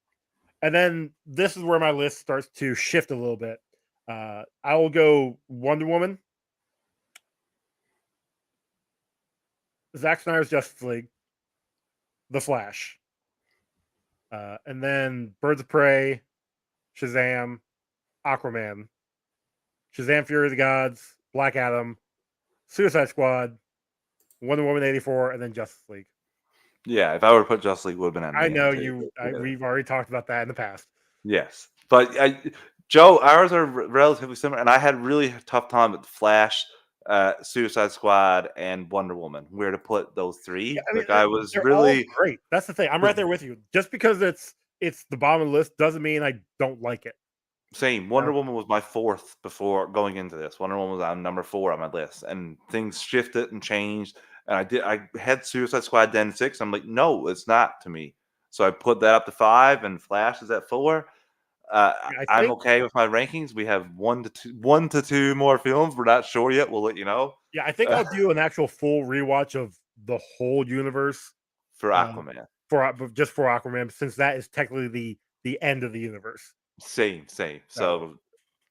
And then this is where my list starts to shift a little bit. I will go Wonder Woman, Zack Snyder's Justice League, The Flash. And then Birds of Prey, Shazam, Aquaman, Shazam Fury of the Gods, Black Adam, Suicide Squad, Wonder Woman 84, and then Justice League. Yeah, if I were to put Justice League, would have been I ending. know we've already talked about that in the past. Yes, but Joe, ours are relatively similar, and I had really tough time with Flash, Suicide Squad, and Wonder Woman. Where to put those three? I mean, I was they're all really great. That's the thing. I'm right there with you. Just because it's the bottom of the list doesn't mean I don't like it. same. Wonder Woman was my fourth before going into this. Wonder Woman was on number 4 on my list, and things shifted and changed. And I had Suicide Squad then 6. I'm like, no, it's not to me. So I put that up to 5, and Flash is at 4. I'm okay with my rankings. We have 1 to 2 more films. We're not sure yet. We'll let you know. Yeah, I think I'll do an actual full rewatch of the whole universe for Aquaman. Just for Aquaman, since that is technically the end of the universe. Same. So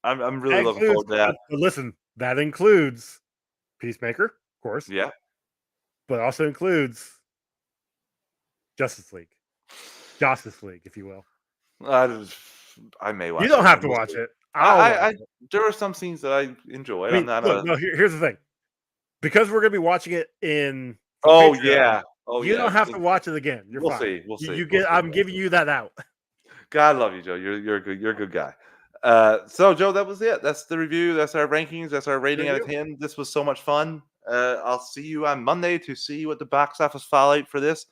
I'm really looking forward to that. But listen, that includes Peacemaker, of course. Yeah. But also includes Justice League, if you will. I may watch. You don't have to watch it. There are some scenes that I enjoy. I mean, here's the thing. Because we're gonna be watching it in. Patreon, you don't have to watch it again. We'll fine. We'll see. I'm giving you that out. God love you, Joe. You're good. You're a good guy. So Joe, that was it. That's the review. That's our rankings. That's our rating out of 10. This was so much fun. I'll see you on Monday to see what the box office fallout for this,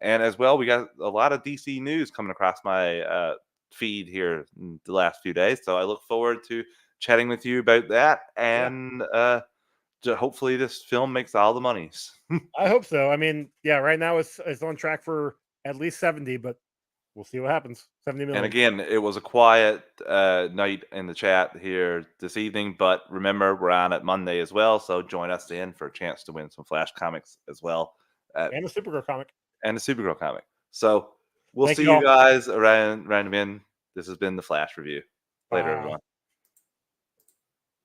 and as well, we got a lot of DC news coming across my feed here in the last few days. So I look forward to chatting with you about that, and hopefully this film makes all the monies. I hope so. I mean, yeah, right now it's on track for at least 70, but we'll see what happens. 70 million. And again, it was a quiet night in the chat here this evening, but remember, we're on it Monday as well, so join us in for a chance to win some Flash comics as well. And a Supergirl comic. So we'll see you guys around in. This has been the Flash Review. Later, everyone.